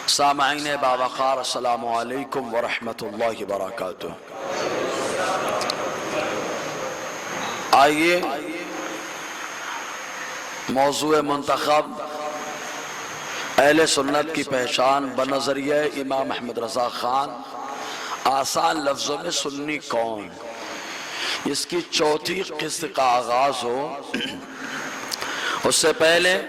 سامعین باوقار السلام علیکم ورحمۃ اللہ وبرکاتہ۔ آئیے موضوع منتخب اہل سنت کی پہچان بنظریہ امام احمد رضا خان، آسان لفظوں میں سنی کون، اس کی چوتھی قسط کا آغاز ہو۔ اس سے پہلے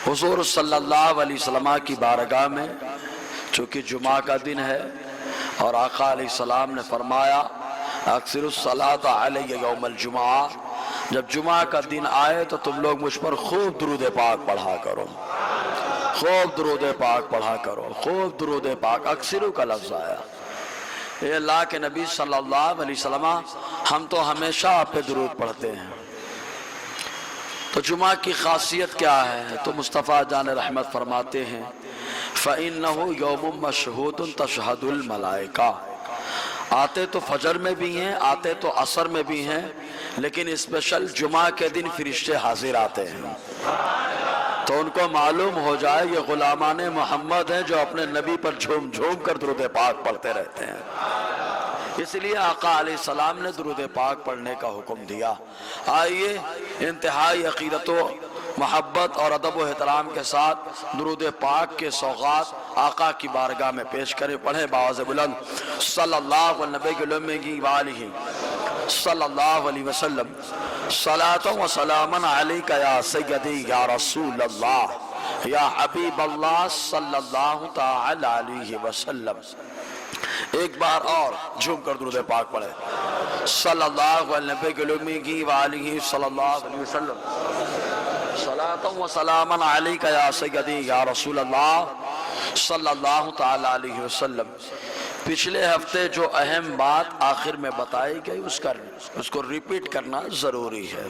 حضور صلی اللہ علیہ وسلم کی بارگاہ میں، چونکہ جمعہ کا دن ہے اور آقا علیہ السلام نے فرمایا اکثر الصلاۃ علیہ یوم الجمعہ، جب جمعہ کا دن آئے تو تم لوگ مجھ پر خوب درود پاک پڑھا کرو، خوب درود پاک پڑھا کرو، خوب درود پاک، اکثرو کا لفظ آیا۔ اے اللہ کے نبی صلی اللہ علیہ وسلم، ہم تو ہمیشہ آپ پہ درود پڑھتے ہیں، تو جمعہ کی خاصیت کیا ہے؟ تو مصطفیٰ جان رحمت فرماتے ہیں فَإِنَّهُ يَوْمٌ مَشْهُودٌ تَشْهَدُ الْمَلَائِكَةُ، آتے تو فجر میں بھی ہیں، آتے تو عصر میں بھی ہیں، لیکن اسپیشل جمعہ کے دن فرشتے حاضر آتے ہیں، تو ان کو معلوم ہو جائے یہ غلامان محمد ہیں جو اپنے نبی پر جھوم جھوم کر درود پاک پڑھتے رہتے ہیں، اس لیے آقا علیہ السلام نے درود پاک پڑھنے کا حکم دیا۔ آئیے انتہائی عقیدت و محبت اور ادب و احترام کے ساتھ درود پاک کے سوغات آقا کی بارگاہ میں پیش کریں، پڑھیں باواز بلند صلی اللہ علیہ صلی اللہ علیہ وسلم، صلاۃ و سلام علیک یا سیدی یا رسول اللہ یا حبیب اللہ صلی اللہ تعالی علیہ وسلم۔ ایک بار اور جھوم کر درود پاک پڑھے صلی اللہ علیہ صلی اللہ علیہ وسلم، صلاۃ و سلام علیک یا سیدی یا رسول اللہ صلی اللہ تعالی علیہ وسلم۔ پچھلے ہفتے جو اہم بات آخر میں بتائی گئی اس کو ریپیٹ کرنا ضروری ہے۔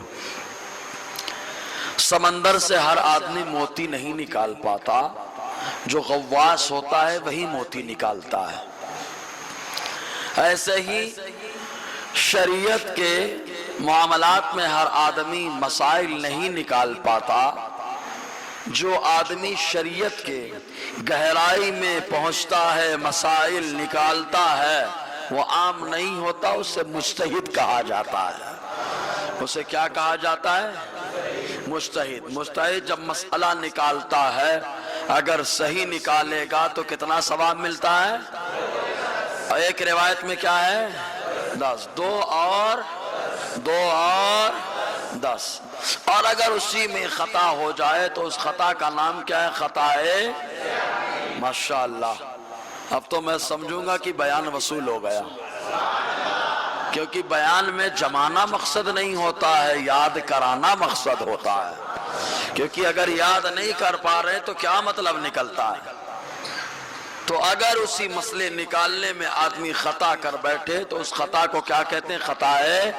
سمندر سے ہر آدمی موتی نہیں نکال پاتا، جو غواص ہوتا ہے وہی موتی نکالتا ہے۔ ایسے ہی شریعت کے معاملات میں ہر آدمی مسائل نہیں نکال پاتا، جو آدمی شریعت کے گہرائی میں پہنچتا ہے، مسائل نکالتا ہے، وہ عام نہیں ہوتا، اسے مجتہد کہا جاتا ہے۔ اسے کیا کہا جاتا ہے؟ مجتہد۔ مجتہد جب مسئلہ نکالتا ہے، اگر صحیح نکالے گا تو کتنا ثواب ملتا ہے؟ ایک روایت میں کیا ہے؟ 10، دو اور 10، اور اگر اسی میں خطا ہو جائے تو اس خطا کا نام کیا ہے؟ خطا ہے۔ ماشاءاللہ، اب تو میں سمجھوں گا کہ بیان وصول ہو گیا، کیونکہ بیان میں جمانا مقصد نہیں ہوتا ہے، یاد کرانا مقصد ہوتا ہے، کیونکہ اگر یاد نہیں کر پا رہے تو کیا مطلب نکلتا ہے؟ تو اگر اسی مسئلے نکالنے میں آدمی خطا کر بیٹھے تو اس خطا کو کیا کہتے ہیں؟ خطا ہے۔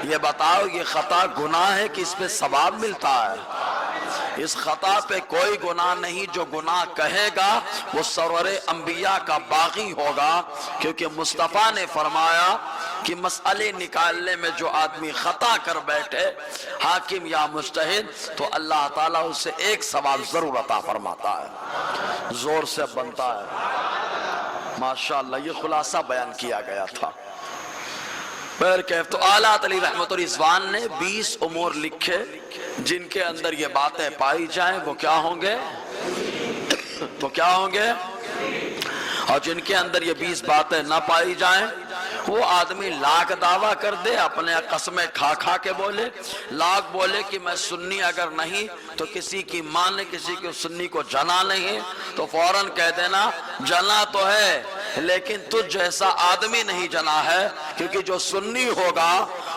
یہ بتاؤ، یہ خطا گناہ ہے کہ اس پہ ثواب ملتا ہے؟ اس خطا پہ کوئی گناہ نہیں، جو گناہ کہے گا وہ سرور انبیاء کا باغی ہوگا، کیونکہ مصطفیٰ نے فرمایا کہ مسئلے نکالنے میں جو آدمی خطا کر بیٹھے، حاکم یا مجتہد، تو اللہ تعالیٰ اسے ایک ثواب ضرور عطا فرماتا ہے۔ زور سے بنتا ہے۔ ماشاءاللہ، یہ خلاصہ بیان کیا گیا تھا۔ تو اعلیٰ علی رحمت رضوان نے 20 امور لکھے جن کے اندر یہ باتیں پائی جائیں، وہ کیا ہوں گے؟ وہ کیا ہوں گے؟ اور جن کے اندر یہ 20 باتیں نہ پائی جائیں، وہ آدمی لاکھ دعویٰ کر دے، اپنے قسمیں کھا کھا کے بولے، لاکھ بولے کہ میں سنی اگر نہیں تو کسی کی ماں نے کسی کی سنی کو جنا نہیں، تو فوراً کہہ دینا جنا تو ہے لیکن تجھ جیسا آدمی نہیں جنا ہے، کیونکہ جو سنی ہوگا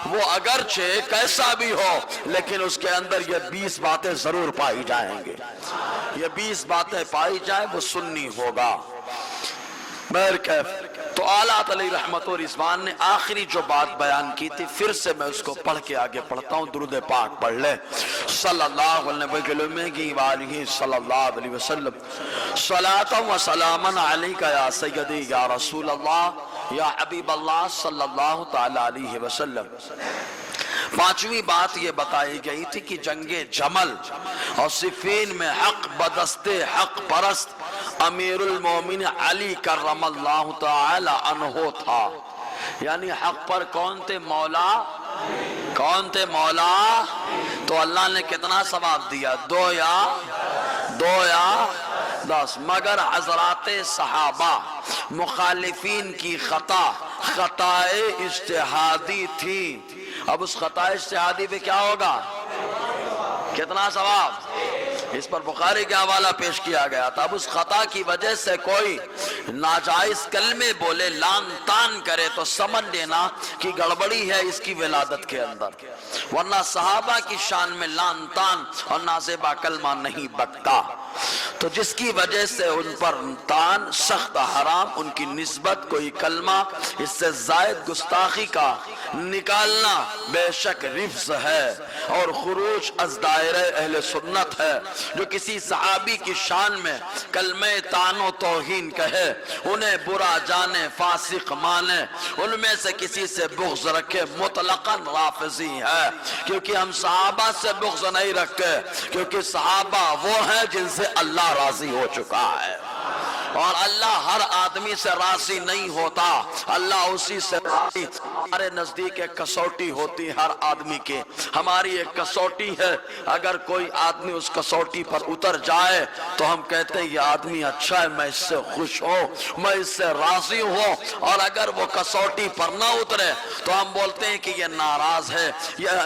وہ اگرچہ کیسا بھی ہو لیکن اس کے اندر یہ 20 باتیں ضرور پائی جائیں گے، یہ 20 باتیں پائی جائیں وہ سنی ہوگا۔ تو اعلیٰ علی رحمت و رضوان نے آخری جو بات بیان کی تھی، پھر سے میں اس کو پڑھ کے آگے پڑھتا ہوں، درود پاک پڑھ لیں صلی اللہ علیہ صلی اللہ علیہ وسلم، صلاۃ و سلام علیک یا سیدی یا رسول اللہ یا حبیب اللہ صلی اللہ تعالی علیہ وسلم۔ پانچویں بات یہ بتائی گئی تھی کہ جنگ جمل اور صفین میں حق بدستے حق پرست امیر المومن علی کرم اللہ تعالی عنہ تھا. یعنی حق پر کون تھے؟ مولا. کون تھے؟ مولا. تو اللہ نے کتنا ثواب دیا؟ 2 یا 10. مگر حضرات صحابہ مخالفین کی خطائے اجتہادی تھی. اب اس خطا اجتہادی پہ کیا ہوگا؟ کتنا ثواب؟ اس پر بخاری کا حوالہ پیش کیا گیا تھا. اب اس خطا کی وجہ سے کوئی ناجائز کلمے بولے، لان تان کرے تو سمجھ لینا کہ گڑبڑی ہے اس کی ولادت کے اندر، ورنہ صحابہ کی شان میں لان تان اور نازیبا کلمہ نہیں بکتا. تو جس کی وجہ سے ان پر تان سخت حرام، ان کی نسبت کوئی کلمہ اس سے زائد گستاخی کا نکالنا بے شک رفض ہے اور خروج از دائرہ اہل سنت ہے. جو کسی صحابی کی شان میں کلمہ تان و توہین کہے، انہیں برا جانے، فاسق مانے، ان میں سے کسی سے بغض رکھے، مطلقاً رافضی ہے. کیونکہ ہم صحابہ سے بغض نہیں رکھتے، کیونکہ صحابہ وہ ہیں جن سے اللہ راضی ہو چکا ہے، اور اللہ ہر آدمی سے راضی نہیں ہوتا. اللہ اسی سے راضی. ہمارے نزدیک ایک کسوٹی ہوتی ہے ہر آدمی کے. ہماری ایک کسوٹی ہے، اگر کوئی آدمی اس کسوٹی پر اتر جائے تو ہم کہتے ہیں یہ آدمی اچھا ہے، میں اس سے خوش ہوں، میں اس سے راضی ہوں. اور اگر وہ کسوٹی پر نہ اترے تو ہم بولتے ہیں کہ یہ ناراض ہے،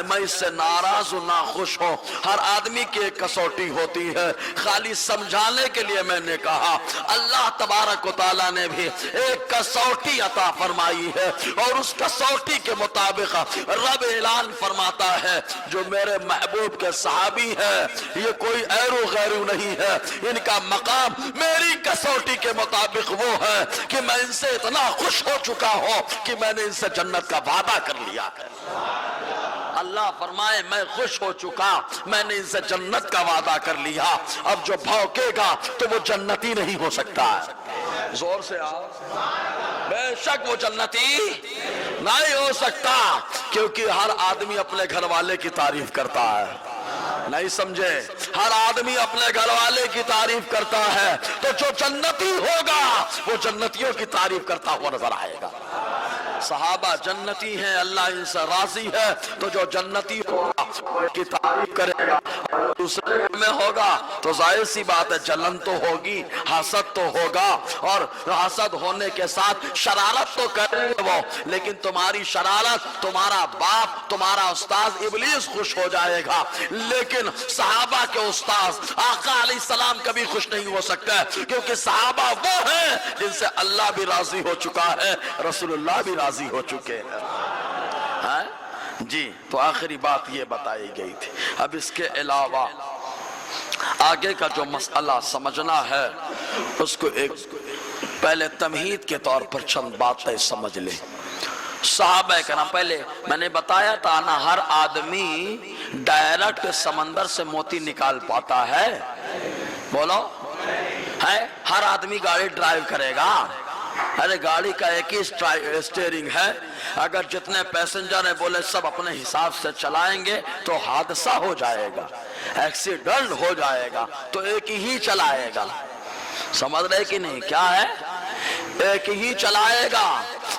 میں اس سے ناراض ہوں، نہ خوش ہوں. ہر آدمی کی ایک کسوٹی ہوتی ہے. خالی سمجھانے کے لیے میں نے کہا اللہ تبارک و تعالیٰ نے بھی ایک کسوٹی عطا فرمائی ہے، اور اس کسوٹی کے مطابق رب اعلان فرماتا ہے جو میرے محبوب کے صحابی ہے یہ کوئی ایرو غیرو نہیں ہے، ان کا مقام میری کسوٹی کے مطابق وہ ہے کہ میں ان سے اتنا خوش ہو چکا ہوں کہ میں نے ان سے جنت کا وعدہ کر لیا ہے. اللہ فرمائے میں خوش ہو چکا، میں نے ان سے جنت کا وعدہ کر لیا. اب جو بھوکے گا تو وہ جنتی نہیں ہو سکتا ہے. زور سے آؤ. بے شک وہ جنتی نہیں ہو سکتا، کیونکہ ہر آدمی اپنے گھر والے کی تعریف کرتا ہے. نہیں سمجھے؟ ہر آدمی اپنے گھر والے کی تعریف کرتا ہے. تو جو جنتی ہوگا وہ جنتیوں کی تعریف کرتا ہوا نظر آئے گا. صحابہ جنتی ہیں، اللہ ان سے راضی ہے، تو جو جنتی ہوگا کی تعریف کرے گا. دوسرے میں ہوگا تو ظاہر سی بات ہے جلن تو ہوگی، حسد تو ہوگا، اور حسد ہونے کے ساتھ شرارت تو کریں گے وہ. لیکن تمہاری شرارت تمہارا باپ، تمہارا استاذ ابلیس خوش ہو جائے گا، لیکن صحابہ کے استاذ آقا علیہ السلام کبھی خوش نہیں ہو سکتا ہے، کیونکہ صحابہ وہ ہیں جن سے اللہ بھی راضی ہو چکا ہے، رسول اللہ بھی راضی ہو چکے ہیں. جی تو آخری بات یہ بتائی گئی تھی. اب اس کے علاوہ آگے کا جو مسئلہ سمجھنا ہے اس کو ایک پہلے تمہید کے طور پر چند باتیں سمجھ لیں. صحابہ کرام، پہلے میں نے بتایا تھا نا ہر آدمی ڈائریکٹ سمندر سے موتی نکال پاتا ہے. بولو ہے؟ ہر آدمی گاڑی ڈرائیو کرے گا. ارے گاڑی کا ایک ہی اسٹیئرنگ ہے، اگر جتنے پیسنجر ہیں بولے سب اپنے حساب سے چلائیں گے تو حادثہ ہو جائے گا، ایکسیڈنٹ ہو جائے گا. تو ایک ہی چلائے گا. سمجھ رہے کہ نہیں؟ کیا ہے؟ ایک ہی چلائے گا.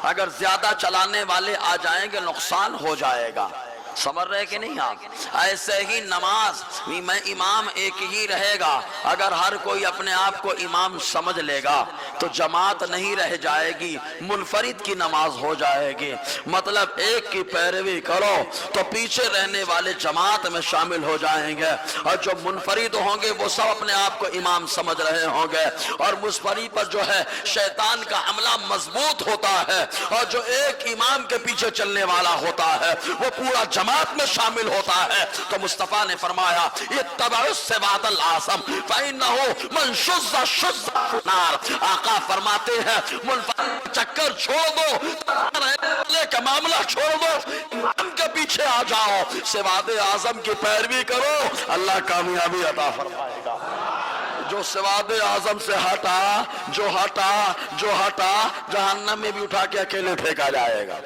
اگر زیادہ چلانے والے آ جائیں گے نقصان ہو جائے گا. سمجھ رہے کہ نہیں آپ؟ ایسے ہی نماز میں امام ایک ہی رہے گا. اگر ہر کوئی اپنے آپ کو امام سمجھ لے گا تو جماعت نہیں رہ جائے گی، منفرد کی نماز ہو جائے گی. مطلب ایک کی پیروی کرو تو پیچھے رہنے والے جماعت میں شامل ہو جائیں گے، اور جو منفرد ہوں گے وہ سب اپنے آپ کو امام سمجھ رہے ہوں گے. اور منفرد پر جو ہے شیطان کا حملہ مضبوط ہوتا ہے، اور جو ایک امام کے پیچھے چلنے والا ہوتا ہے وہ پورا جماعت میں شامل ہوتا ہے. تو مصطفیٰ نے فرمایا اتبعوا الصراط الاعظم فإنه من شذ شذ النار. آقا فرماتے ہیں منفرد چکر چھوڑ دو، رہنے والے کا معاملہ چھوڑ دو، امام کے پیچھے آ جاؤ، صراط اعظم کی پیروی کرو، اللہ کامیابی عطا فرمائے گا. جو صراط اعظم سے ہٹا جہنم میں بھی اٹھا کے اکیلے پھینکا جائے گا.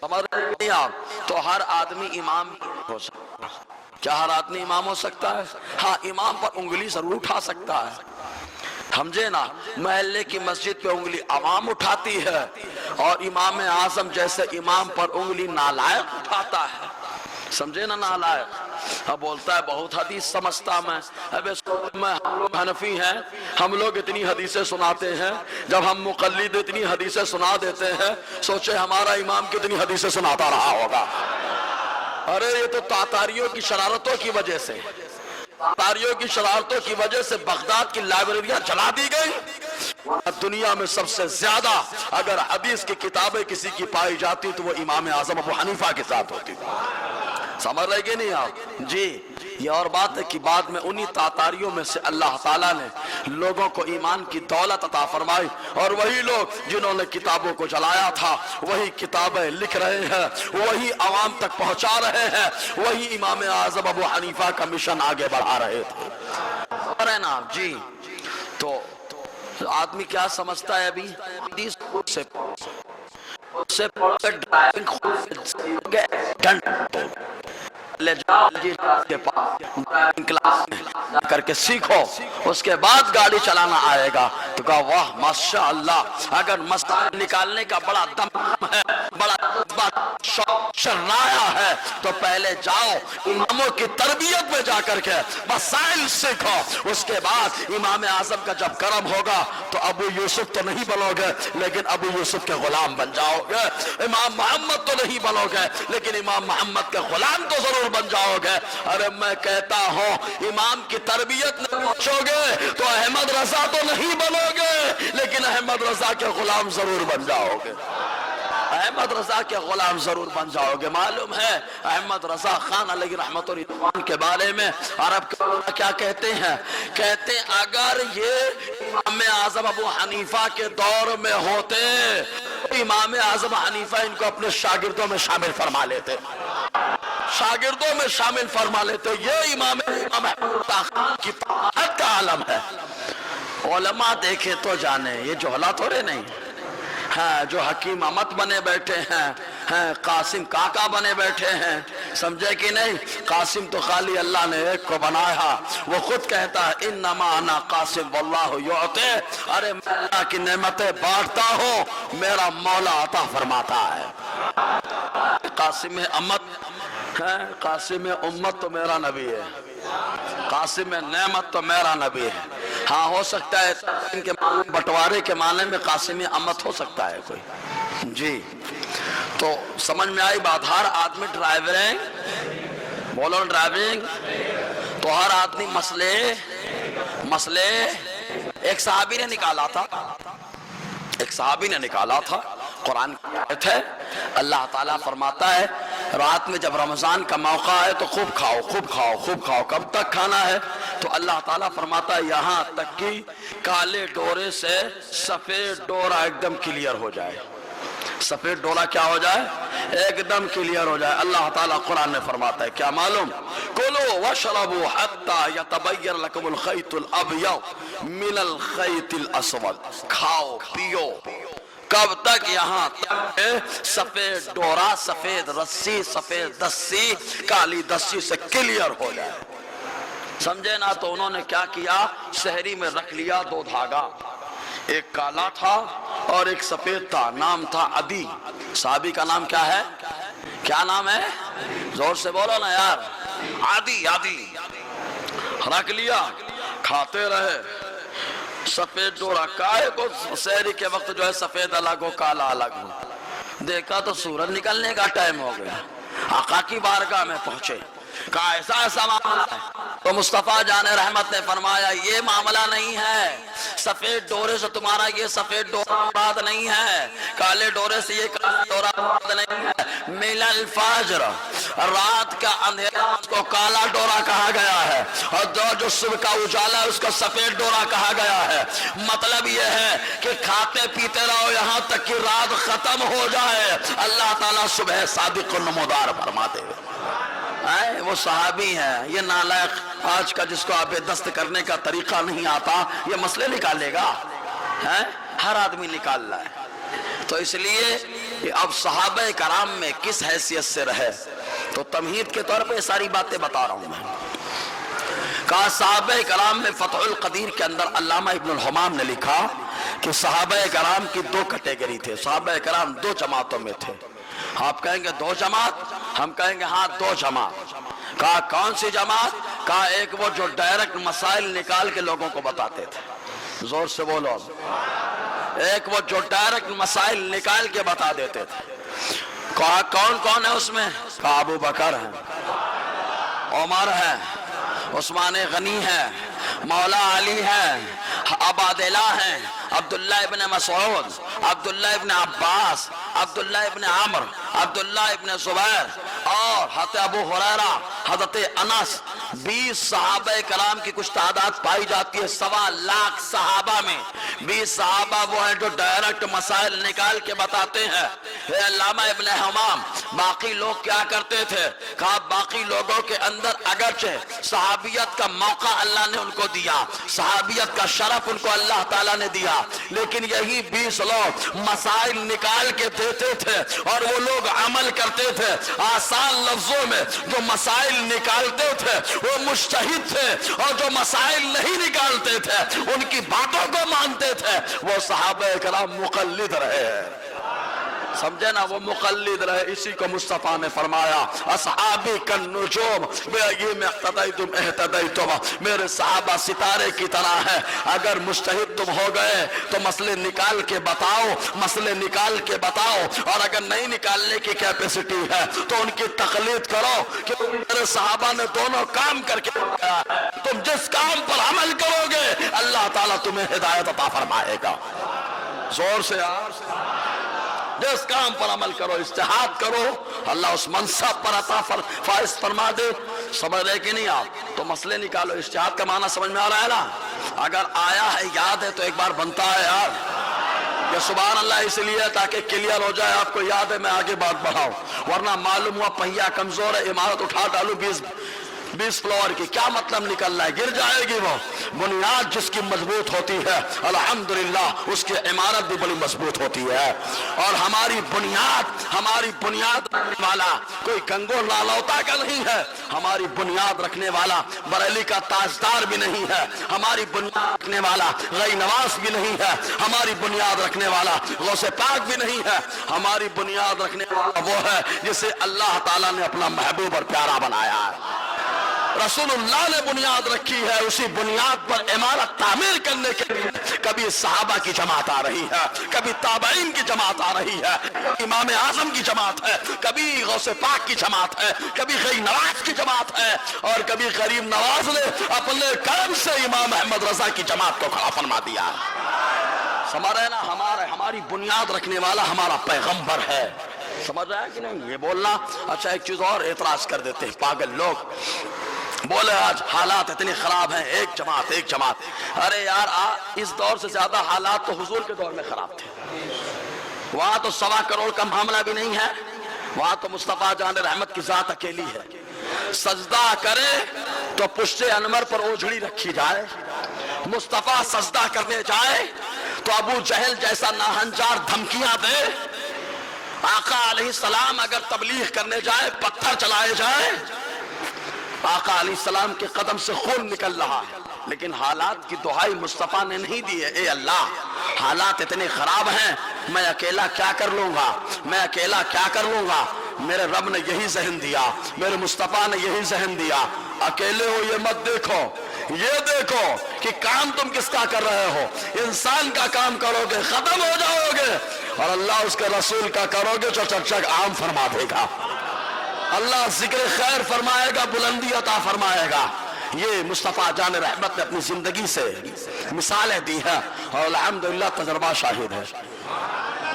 سمجھ رہے ہیں آپ؟ تو ہر آدمی امام ہو سکتا. کیا ہر آدمی امام ہو سکتا ہے؟ ہاں، امام پر انگلی ضرور اٹھا سکتا ہے، سمجھے نا؟ محلے کی مسجد پہ انگلی عوام اٹھاتی ہے، اور امام اعظم جیسے امام پر انگلی نالائق اٹھاتا ہے، سمجھے نا؟ نالائق اب بولتا ہے بہت حدیث سمجھتا میں، اب اس کو میں ہم لوگ حنفی ہیں، ہم لوگ اتنی حدیثیں سناتے ہیں، جب ہم مقلد اتنی حدیثیں سنا دیتے ہیں، سوچے ہمارا امام کتنی حدیثیں سناتا رہا ہوگا۔ ارے یہ تو تاتاریوں کی شرارتوں کی وجہ سے، تاتاریوں کی شرارتوں کی وجہ سے بغداد کی لائبریریاں جلا دی گئی۔ دنیا میں سب سے زیادہ اگر حدیث کی کتابیں کسی کی پائی جاتی تو وہ امام اعظم ابو حنیفہ کے ساتھ ہوتی تھی، سمجھ رہے کہ نہیں آپ؟ جی، یہ اور بات ہے کہ بعد میں انہی تاتاریوں میں سے اللہ تعالیٰ نے لوگوں کو ایمان کی دولت عطا فرمائی، اور وہی لوگ جنہوں نے کتابوں کو جلایا تھا وہی کتابیں لکھ رہے ہیں، وہی عوام تک پہنچا رہے ہیں، وہی امام اعظم ابو حنیفہ کا مشن آگے بڑھا رہے تھے، ہے نا؟ جی، تو آدمی کیا سمجھتا ہے ابھی؟ حدیث سے ڈرائیونگ کلاس میں کر کے سیکھو، اس کے بعد گاڑی چلانا آئے گا۔ تو کہا واہ ماشاءاللہ، اگر مسائل نکالنے کا بڑا دم ہے، بڑا شوق شرایا ہے، تو پہلے جاؤ اماموں کی تربیت میں جا کر کے مسائل سیکھو، اس کے بعد امام اعظم کا جب کرم ہوگا تو ابو یوسف تو نہیں بنو گے لیکن ابو یوسف کے غلام بن جاؤ گے، امام محمد تو نہیں بنو گے لیکن امام محمد کے غلام تو ضرور بن جاؤ گے۔ ارے میں کہتا ہوں امام کی تربیت میں پہنچو گے تو احمد رضا تو نہیں بنو گے لیکن احمد رضا کے غلام ضرور بن جاؤ گے، احمد رضا کے غلام ضرور بن جاؤ گے۔ معلوم ہے احمد رضا خان علیہ رحمت و رضوان کے بارے میں عرب کیا کہتے ہیں؟ کہتے ہیں اگر یہ امام اعظم ابو حنیفہ کے دور میں ہوتے تو امام اعظم حنیفہ ان کو اپنے شاگردوں میں شامل فرما لیتے، شاگردوں میں شامل فرما لیتے۔ یہ امام خان کی طاقت کا عالم ہے۔ علماء دیکھیں تو جانے، یہ جوہلا تھوڑے نہیں ہاں، جو حکیم احمد بنے بیٹھے ہیں، قاسم کاکا بنے بیٹھے ہیں، سمجھے کہ نہیں؟ قاسم تو خالی اللہ نے ایک کو بنایا، وہ خود کہتا ہے انما انا قاسم واللہ یعطی، ارے میں اللہ کی نعمتیں بانٹتا ہوں، میرا مولا عطا فرماتا ہے۔ قاسم احمد ہے، قاسم امت تو میرا نبی ہے، قاسم نعمت تو میرا نبی ہے۔ ہاں ہو سکتا ہے ان کے بٹوارے کے معنی میں قاسم امت ہو سکتا ہے کوئی، جی۔ تو سمجھ میں آئی بات؟ ہر آدمی ڈرائیورنگ، بولو ڈرائیورنگ، تو ہر آدمی مسئلے ایک صحابی نے نکالا تھا، ایک صحابی نے نکالا تھا، قرآن کی آیت ہے، اللہ تعالیٰ فرماتا ہے رات میں جب رمضان کا موقع ہے تو خوب کھاؤ، خوب کھاؤ، خوب کھاؤ۔ کب تک کھانا ہے؟ تو اللہ تعالیٰ فرماتا ہے یہاں تک کہ کالے ڈورے سے سفید ڈورا ایک دم کلیئر ہو جائے، سفید ڈورا کیا ہو جائے؟ ایک دم کلیئر ہو جائے۔ اللہ تعالیٰ قرآن میں فرماتا ہے کیا معلوم؟ کلوا واشربوا حتی یتبین لکم الخیط الابیض من الخیط الاسود، کھاؤ پیو کب تک؟ یہاں تک سفید ڈورا، سفید رسی، سفید دسی کالی دسی سے کلیئر ہو جائے، سمجھے نا؟ تو انہوں نے کیا کیا؟ شہری میں رکھ لیا دو دھاگا، ایک کالا تھا اور ایک سفید تھا، نام تھا عدی۔ صحابی کا نام کیا ہے؟ کیا نام ہے؟ زور سے بولو نا یار، عدی۔ عدی رکھ لیا، کھاتے رہے، سفید ڈورا کائے کو سحری کے وقت جو ہے سفید الگ ہو کالا الگ ہو، دیکھا تو سورج نکلنے کا ٹائم ہو گیا، آقا کی بارگاہ میں پہنچے، کہا ایسا ایسا معاملہ ہے، تو مصطفیٰ جان رحمت نے فرمایا یہ معاملہ نہیں ہے، سفید ڈورے سے تمہارا یہ سفید ڈورا مراد نہیں ہے، کالے ڈورے سے یہ کالا ڈورا مراد نہیں ہے، من الفجر، رات کا اندھیرا اس کو کالا ڈورا کہا گیا ہے، اور جو صبح کا اجالا ہے اس کو سفید ڈورا کہا گیا ہے۔ مطلب یہ ہے کہ کھاتے پیتے رہو یہاں تک کہ رات ختم ہو جائے، اللہ تعالیٰ صبح صادق و نمودار فرماتے ہوئے۔ وہ صحابی ہیں، یہ نالائق آج کا جس کو آب دست کرنے کا طریقہ نہیں آتا یہ مسئلے نکالے گا؟ ہر آدمی نکال رہا ہے۔ تو اس لیے اب صحابہ کرام میں کس حیثیت سے رہے، تو تمہید کے طور پہ یہ ساری باتیں بتا رہا ہوں میں. کہا صحابہ کرام میں فتح القدیر کے اندر علامہ ابن الحمام نے لکھا کہ صحابہ کرام کی دو کیٹیگری تھے. صحابہ کرام دو جماعتوں میں تھے. آپ کہیں گے دو جماعت, ہم کہیں گے ہاں دو جماعت. کہا کون سی جماعت؟ کہا ایک وہ جو ڈائریکٹ مسائل نکال کے لوگوں کو بتاتے تھے. زور سے بولو. ایک وہ جو ڈائریکٹ مسائل نکال کے بتا دیتے تھے. کہا کون کون ہے اس میں؟ کہا ابو بکر ہے, عمر ہے, عثمان غنی ہے, مولا علی ہے, عبادلہ ہیں, عبداللہ ابن مسعود, عبداللہ ابن عباس, عبداللہ ابن عمر, عبداللہ ابن زبیر, اور حضرت ابو ہریرہ, حضرت انس. 20 صحابہ کرام کی کچھ تعداد پائی جاتی ہے 1.25 لاکھ صحابہ میں. 20 صحابہ وہ ہیں جو ڈائریکٹ مسائل نکال کے بتاتے ہیں. اے علامہ ابن حمام, باقی لوگ کیا کرتے تھے؟ کہا باقی لوگوں کے اندر اگرچہ صحابیت کا موقع اللہ نے ان کو دیا, صحابیت کا شرف ان کو اللہ تعالیٰ نے دیا, لیکن یہی 20 لوگ مسائل نکال کے دیتے تھے اور وہ لوگ عمل کرتے تھے. آسان لفظوں میں جو مسائل نکالتے تھے وہ مجتہد تھے, اور جو مسائل نہیں نکالتے تھے ان کی باتوں کو مانتے تھے وہ صحابہ کرام مقلد رہے ہیں. سمجھے نا, وہ مقلد رہے. اسی کو مصطفیٰ نے فرمایا اصحابی کالنجوم بأیہم اقتدیتم اہتدیتم, میرے صحابہ ستارے کی طرح ہیں, اگر مجتہد تم ہو گئے تو مسئلے نکال کے بتاؤ, مسئلے نکال کے بتاؤ, اور اگر نہیں نکالنے کی کیپیسٹی ہے تو ان کی تقلید کرو, کہ میرے صحابہ نے دونوں کام کر کے بتایا ہے. تم جس کام پر عمل کرو گے اللہ تعالیٰ تمہیں ہدایت عطا فرمائے گا. زور سے جس کام پر عمل کرو, اجتہاد کرو, اللہ اس منصب پر عطا فائز فرما دے. سمجھ رہے کہ نہیں آپ؟ تو مسئلے نکالو. اجتہاد کا معنی سمجھ میں آ رہا ہے نا؟ اگر آیا ہے, یاد ہے تو ایک بار بنتا ہے یار. یہ سبحان اللہ اس لیے تاکہ کلیئر ہو جائے, آپ کو یاد ہے, میں آگے بات بڑھاؤں, ورنہ معلوم ہوا پہیا کمزور ہے, عمارت اٹھا ڈالو 20 فلور کی, کیا مطلب نکل رہا ہے؟ گر جائے گی. وہ بنیاد جس کی مضبوط ہوتی ہے الحمدللہ اس کی عمارت بھی بڑی مضبوط ہوتی ہے. اور ہماری بنیاد رکھنے والا کوئی گنگو لالوتا کا نہیں ہے, ہماری بنیاد رکھنے والا بریلی کا تاجدار بھی نہیں ہے, ہماری بنیاد رکھنے والا غی نواز بھی نہیں ہے, ہماری بنیاد رکھنے والا غوث پاک بھی نہیں ہے. ہماری بنیاد رکھنے والا وہ ہے جسے اللہ تعالیٰ نے اپنا محبوب اور پیارا بنایا ہے. رسول اللہ نے بنیاد رکھی ہے, اسی بنیاد پر عمارت تعمیر کرنے کے لیے کبھی صحابہ کی جماعت آ رہی ہے, کبھی تابعین کی جماعت آ رہی ہے, امام اعظم کی جماعت ہے, کبھی غوث پاک کی جماعت ہے, کبھی غی نواز کی جماعت ہے, اور کبھی غریب نواز نے اپنے کرم سے امام احمد رضا کی جماعت کو کھڑا فرما دیا. سمجھ رہے نا, ہماری بنیاد رکھنے والا ہمارا پیغمبر ہے. سمجھ رہا ہے کہ نہیں یہ بولنا؟ اچھا ایک چیز اور اعتراض کر دیتے ہیں پاگل لوگ, بولے آج حالات اتنے خراب ہیں, ایک جماعت. ارے یار اس دور سے زیادہ حالات تو حضور کے دور میں خراب تھے. وہاں تو 1.25 کروڑ کا معاملہ بھی نہیں ہے, وہاں تو مصطفیٰ جان رحمت کی ذات اکیلی ہے. سجدہ کرے تو پشت انور پر اوجھڑی رکھی جائے, مصطفیٰ سجدہ کرنے جائے تو ابو جہل جیسا ناہنجار دھمکیاں دے. آقا علیہ السلام اگر تبلیغ کرنے جائے پتھر چلائے جائے. آقا علیہ السلام کے قدم سے خون نکل رہا ہے, لیکن حالات کی دعائی مصطفیٰ نے نہیں دی ہے. اے اللہ حالات اتنے خراب ہیں, میں اکیلا کیا کر لوں گا, میرے رب نے یہی ذہن دیا, میرے مصطفیٰ نے یہی ذہن دیا. اکیلے ہو یہ مت دیکھو, یہ دیکھو کہ کام تم کس کا کر رہے ہو. انسان کا کام کرو گے ختم ہو جاؤ گے, اور اللہ اس کے رسول کا کرو گے جو چکچک عام فرما دے گا. اللہ ذکر خیر فرمائے گا, بلندی عطا فرمائے گا. یہ مصطفیٰ جان رحمت نے اپنی زندگی سے مثالیں دی ہیں, اور الحمدللہ تجربہ شاہد ہے.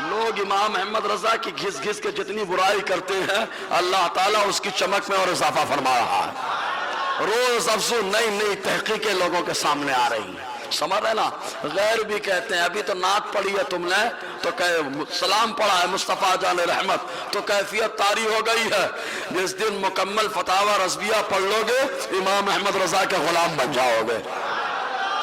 لوگ امام احمد رضا کی گھس گھس کے جتنی برائی کرتے ہیں, اللہ تعالیٰ اس کی چمک میں اور اضافہ فرما رہا ہے. روز افزوں نئی تحقیقیں لوگوں کے سامنے آ رہی ہیں. سمجھ رہے نا, غیر بھی کہتے ہیں ابھی تو نعت پڑھی ہے تم نے, تو سلام پڑھا ہے مصطفیٰ جان رحمت, تو کیفیت طاری ہو گئی ہے. جس دن مکمل فتاوی رضویہ پڑھ لو گے امام احمد رضا کے غلام بن جاؤ گے.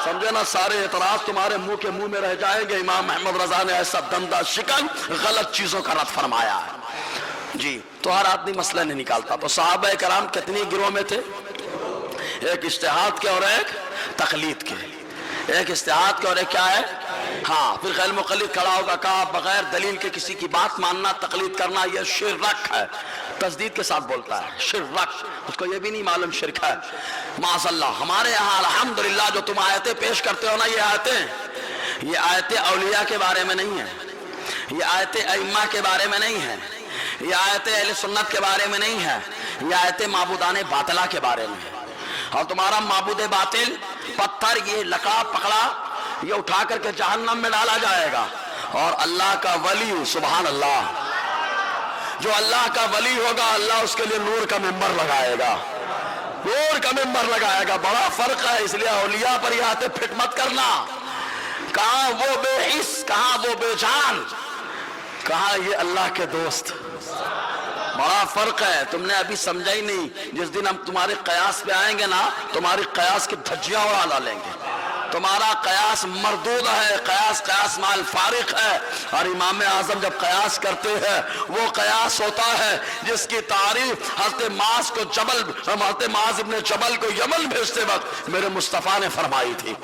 سمجھے نا, سارے اعتراض تمہارے منہ میں رہ جائیں گے. امام احمد رضا نے ایسا دندہ شکن غلط چیزوں کا رد فرمایا ہے. جی تو ہر آدمی مسئلہ نہیں نکالتا. تو صحابہ کرام کتنی گروہ میں تھے؟ ایک اجتہاد کے اور ایک تقلید کے. ایک اجتہاد کے اور ایک کیا ہے؟ ہاں. پھر غیر مقلد کھڑا ہوگا کہا بغیر دلیل کے کسی کی بات ماننا تقلید کرنا یہ شرک ہے. تصدیق کے ساتھ بولتا ہے شرک. اس کو یہ بھی نہیں معلوم شرک ہے. معاذ اللہ. ہمارے یہاں الحمدللہ جو تم آیتیں پیش کرتے ہو نا یہ آیتیں اولیاء کے بارے میں نہیں ہیں. یہ آیتیں ائمہ کے بارے میں نہیں ہیں. یہ آیتیں اہل سنت کے بارے میں نہیں ہیں. یہ آیتیں معبودان باطلہ کے بارے میں ہیں. اور تمہارا معبود باطل پتھر یہ لقاب پکڑا یہ اٹھا کر کے جہنم میں ڈالا جائے گا. اور اللہ کا ولی سبحان اللہ جو اللہ کا ولی ہوگا اللہ اس کے لیے نور کا ممبر لگائے گا. نور کا ممبر لگائے گا. بڑا فرق ہے. اس لیے اولیاء پر یہ آتے پھٹ مت کرنا. کہاں وہ بے حس کہاں وہ بے جان کہاں یہ اللہ کے دوست. بڑا فرق ہے. تم نے ابھی سمجھا ہی نہیں. جس دن ہم تمہارے قیاس پہ آئیں گے نا تمہاری قیاس کی دھجیاں اڑا ڈالیں گے. تمہارا قیاس مردود ہے. قیاس مال فارق ہے. اور امام اعظم جب قیاس کرتے ہیں وہ قیاس ہوتا ہے جس کی تعریف حضرت معاذ ابن جبل کو یمن بھیجتے وقت میرے مصطفیٰ نے فرمائی تھی.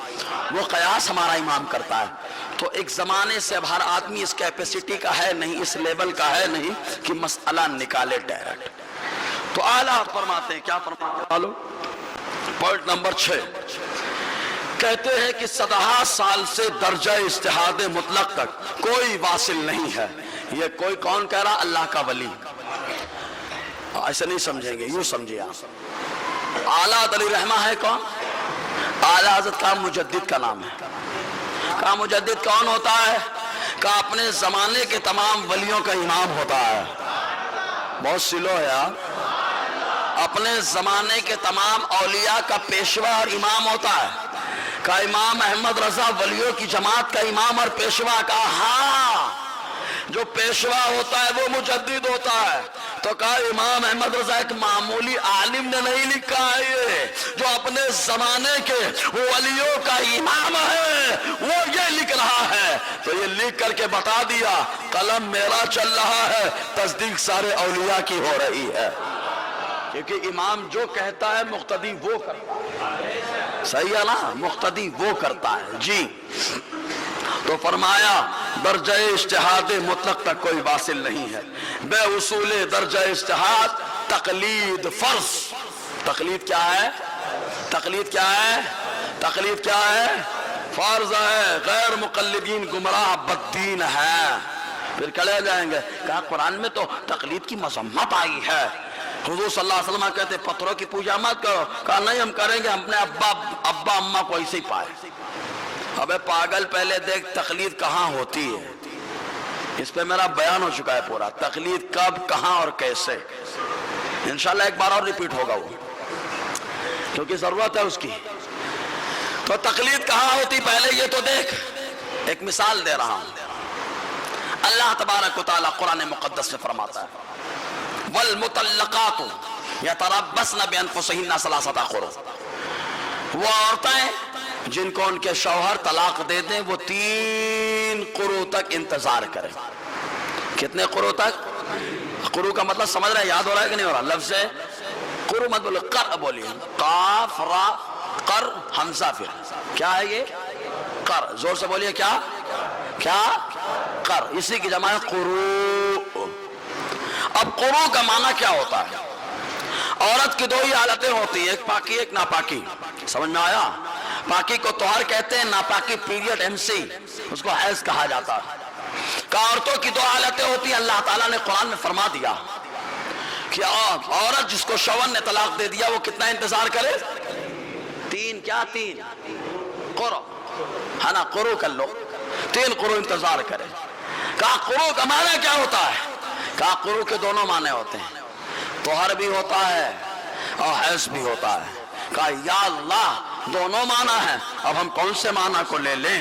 وہ قیاس ہمارا امام کرتا ہے. تو ایک زمانے سے اب ہر آدمی اس کیپیسٹی کا ہے نہیں, اس لیول کا ہے نہیں کہ مسئلہ نکالے ڈائریکٹ. تو اعلیٰ فرماتے ہیں کیا فرماتے ہیں؟ پوائنٹ نمبر 6 کہتے ہیں کہ 17 سال سے درجہ اجتہاد مطلق تک کوئی واصل نہیں ہے. یہ کوئی کون کہہ رہا؟ اللہ کا ولی. ایسے نہیں سمجھیں گے, یوں سمجھے آپ. اعلیٰ علی رحمہ ہے کون؟ اعلیٰ حضرت کا مجدد کا نام ہے. کا مجدد کون ہوتا ہے؟ کا اپنے زمانے کے تمام ولیوں کا امام ہوتا ہے. بہت سلو ہے آپ. اپنے زمانے کے تمام اولیاء کا پیشوا اور امام ہوتا ہے. کا امام احمد رضا ولیوں کی جماعت کا امام اور پیشوا کا. ہاں جو پیشوا ہوتا ہے وہ مجدد ہوتا ہے. تو کہا امام احمد رضا ایک معمولی عالم نے نہیں لکھا ہے. یہ جو اپنے زمانے کے ولیوں کا امام ہے وہ یہ لکھ رہا ہے. تو یہ لکھ کر کے بتا دیا قلم میرا چل رہا ہے, تصدیق سارے اولیاء کی ہو رہی ہے. کیونکہ امام جو کہتا ہے مقتدی وہ کرتا ہے. صحیح ہے نا؟ مقتدی وہ کرتا ہے. جی تو فرمایا درجہ اجتہاد مطلق تک کوئی واصل نہیں ہے. بے اصول درجہ اجتہاد تقلید فرض. تقلید کیا ہے؟ تقلید کیا ہے؟ تقلید کیا ہے؟ فرض ہے. غیر مقلدین گمراہ بددین ہے. پھر کھڑے جائیں گے کہا قرآن میں تو تقلید کی مذمت آئی ہے. حضور صلی اللہ علیہ وسلم کہتے پتھروں کی پوجا مت کرو. کہا نہیں ہم کریں گے, اپنے ابا اماں کو ایسے ہی پائے. ابے پاگل پہلے دیکھ تقلید کہاں ہوتی ہے. اس پہ میرا بیان ہو چکا ہے پورا. تقلید کب کہاں اور کیسے. انشاءاللہ ایک بار اور ریپیٹ ہوگا وہ کیونکہ ضرورت ہے اس کی. تو تقلید کہاں ہوتی پہلے یہ تو دیکھ. ایک مثال دے رہا ہوں. اللہ تبارک و تعالی قرآن مقدس میں فرماتا ہے والمطلقات یتربصن بانفسہن ثلاثۃ قروء. وہ عورتیں جن کو ان کے شوہر طلاق دے دیں وہ 3 قروء تک انتظار کریں. کتنے قروء تک؟ قروء کا مطلب سمجھ رہے ہیں, یاد ہو رہا ہے کہ نہیں ہو رہا؟ لفظ قروء مت بولے, قر بولیے. قاف را قر حمزہ. پھر کیا ہے یہ؟ قر. زور سے بولیے. کیا کیا؟ قر. اسی کی جمع ہے قروء. اب قروء کا معنی کیا ہوتا ہے؟ عورت کی 2 ہی حالتیں ہوتی ہیں, ایک پاکی ایک ناپاکی. سمجھ میں آیا؟ پاکی کو طہر کہتے ہیں, ناپاکی پیریڈ MC اس کو حیض کہا جاتا ہے. کہ عورتوں کی 2 حالتیں ہوتی ہیں. اللہ تعالیٰ نے قرآن میں فرما دیا کہ عورت جس کو شوہر نے طلاق دے دیا وہ کتنا انتظار کرے؟ 3 کیا 3 قروء ہے نا, قروء کر لو. 3 قروء انتظار کرے. کہا قروء کا معنی کیا ہوتا ہے؟ کہا قروء کے دونوں معنی ہوتے ہیں, طہر بھی ہوتا ہے اور حیض بھی ہوتا ہے. کہا یا اللہ دونوں معنی ہیں, اب ہم کون سے معنی کو لے لیں؟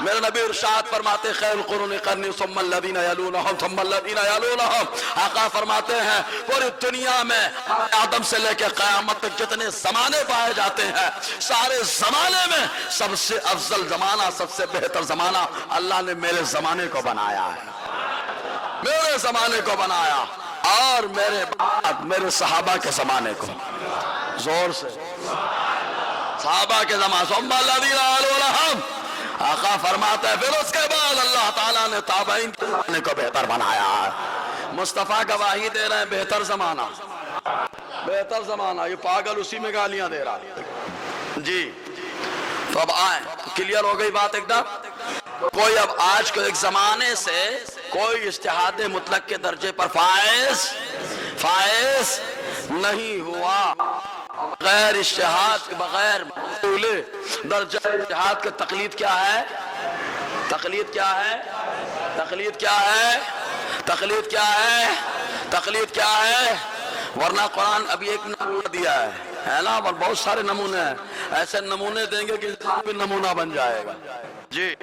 میرے نبی ارشاد فرماتے خیر القرون قرنی ثم الذین یلونہم ثم الذین یلونہم. آقا فرماتے ہیں پوری دنیا میں آدم سے لے کے قیامت تک جتنے زمانے پائے جاتے ہیں سارے زمانے میں سب سے افضل زمانہ سب سے بہتر زمانہ اللہ نے میرے زمانے کو بنایا ہے، میرے زمانے کو بنایا، اور میرے بعد میرے صحابہ کے زمانے کو. زور سے صحابہ کے زمانے ثم الذین یلونہم. آقا فرماتا ہے پھر اس کے بعد اللہ تعالیٰ نے تابعین کے زمانے کو بہتر بنایا ہے. مصطفیٰ گواہی دے رہے ہیں بہتر زمانہ، بہتر زمانہ. یہ پاگل اسی میں گالیاں دے رہا ہے جی. تو اب آئیں، کلیئر ہو گئی بات ایک دم. کوئی اب آج کے ایک زمانے سے کوئی اجتہاد مطلق کے درجے پر فائز نہیں ہوا. بغیر اجتہاد، بغیر درجہ اجتہاد کے تقلید کیا ہے؟ تقلید کیا ہے؟ تقلید کیا ہے؟ تقلید کیا ہے؟ تقلید کیا ہے؟ ورنہ قرآن ابھی ایک نمونہ دیا ہے نا، اور بہت سارے نمونے ہیں. ایسے نمونے دیں گے کہ انسان بھی نمونہ بن جائے گا جی.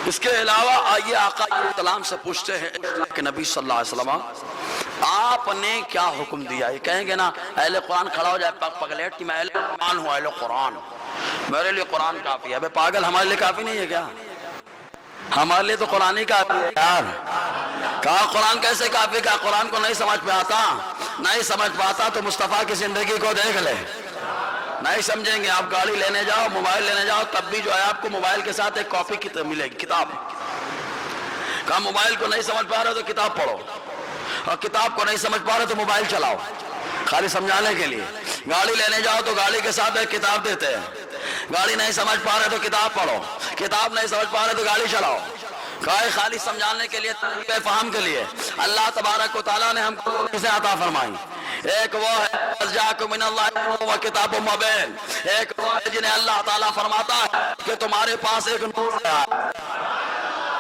اس کے علاوہ آئیے آقا علیہ السلام سے پوچھتے ہیں کہ نبی صلی اللہ علیہ وسلم آپ نے کیا حکم دیا؟ یہ کہیں گے نا اہل قرآن کھڑا ہو جائے پگلیٹ کہ میں اہل قرآن ہوں، اہل قرآن، میرے لیے قرآن کافی ہے. ابے پاگل، ہمارے لیے کافی نہیں ہے کیا؟ ہمارے لیے تو قرآن ہی کافی ہے یار. کہا قرآن کیسے کافی؟ کہا قرآن کو نہیں سمجھ پہ آتا، نہیں سمجھ پاتا تو مصطفیٰ کی زندگی کو دیکھ لے. نہیں سمجھیں گے آپ گاڑی لینے جاؤ، موبائل لینے جاؤ، تب بھی جو ہے آپ کو موبائل کے ساتھ ایک کاپی ملے گی، کتاب. کہا موبائل کو نہیں سمجھ پا رہے تو کتاب پڑھو، اور کتاب کو نہیں سمجھ پا رہے تو موبائل چلاؤ خالی سمجھانے کے لیے. گاڑی لینے جاؤ تو گاڑی کے ساتھ ایک کتاب دیتے ہیں. گاڑی نہیں سمجھ پا رہے تو کتاب پڑھو، کتاب نہیں سمجھ پا رہے تو گاڑی چلاؤ. خالی سمجھانے کے لیے، ترغیب فہم کے لیے. اللہ تبارک و تعالیٰ نے ہم کو کسے عطا فرمائی؟ ایک وہ ہے جاءکم من اللہ و کتاب مبین، ایک وہ ہے جنہیں اللہ تعالیٰ فرماتا ہے کہ تمہارے پاس ایک نور ہے.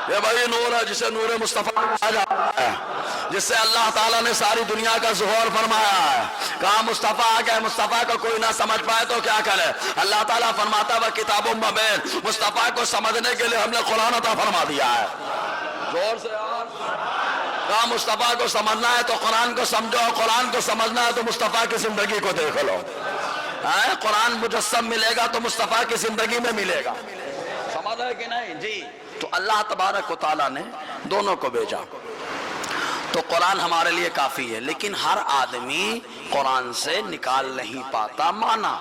یہ وہی نور ہے جسے نور مصطفیٰ کہا جاتا ہے، جس سے اللہ تعالیٰ نے ساری دنیا کا ظہور فرمایا ہے. کہا مصطفیٰ آ گئے، مصطفیٰ کو کوئی نہ سمجھ پائے تو کیا کرے؟ اللہ تعالیٰ فرماتا ہے وہ کتاب مبین، مصطفیٰ کو سمجھنے کے لیے ہم نے قرآن عطا فرما دیا ہے. زور سے کہا مصطفیٰ کو سمجھنا ہے تو قرآن کو سمجھو، قرآن کو سمجھنا ہے تو مصطفیٰ کی زندگی کو دیکھ لو. قرآن مجسم ملے گا تو مصطفیٰ کی زندگی میں ملے گا. سمجھ ہے کہ نہیں جی؟ تو اللہ تبارک و تعالیٰ نے دونوں کو بھیجا. تو قرآن ہمارے لیے کافی ہے، لیکن ہر آدمی قرآن سے نکال نہیں پاتا معنی.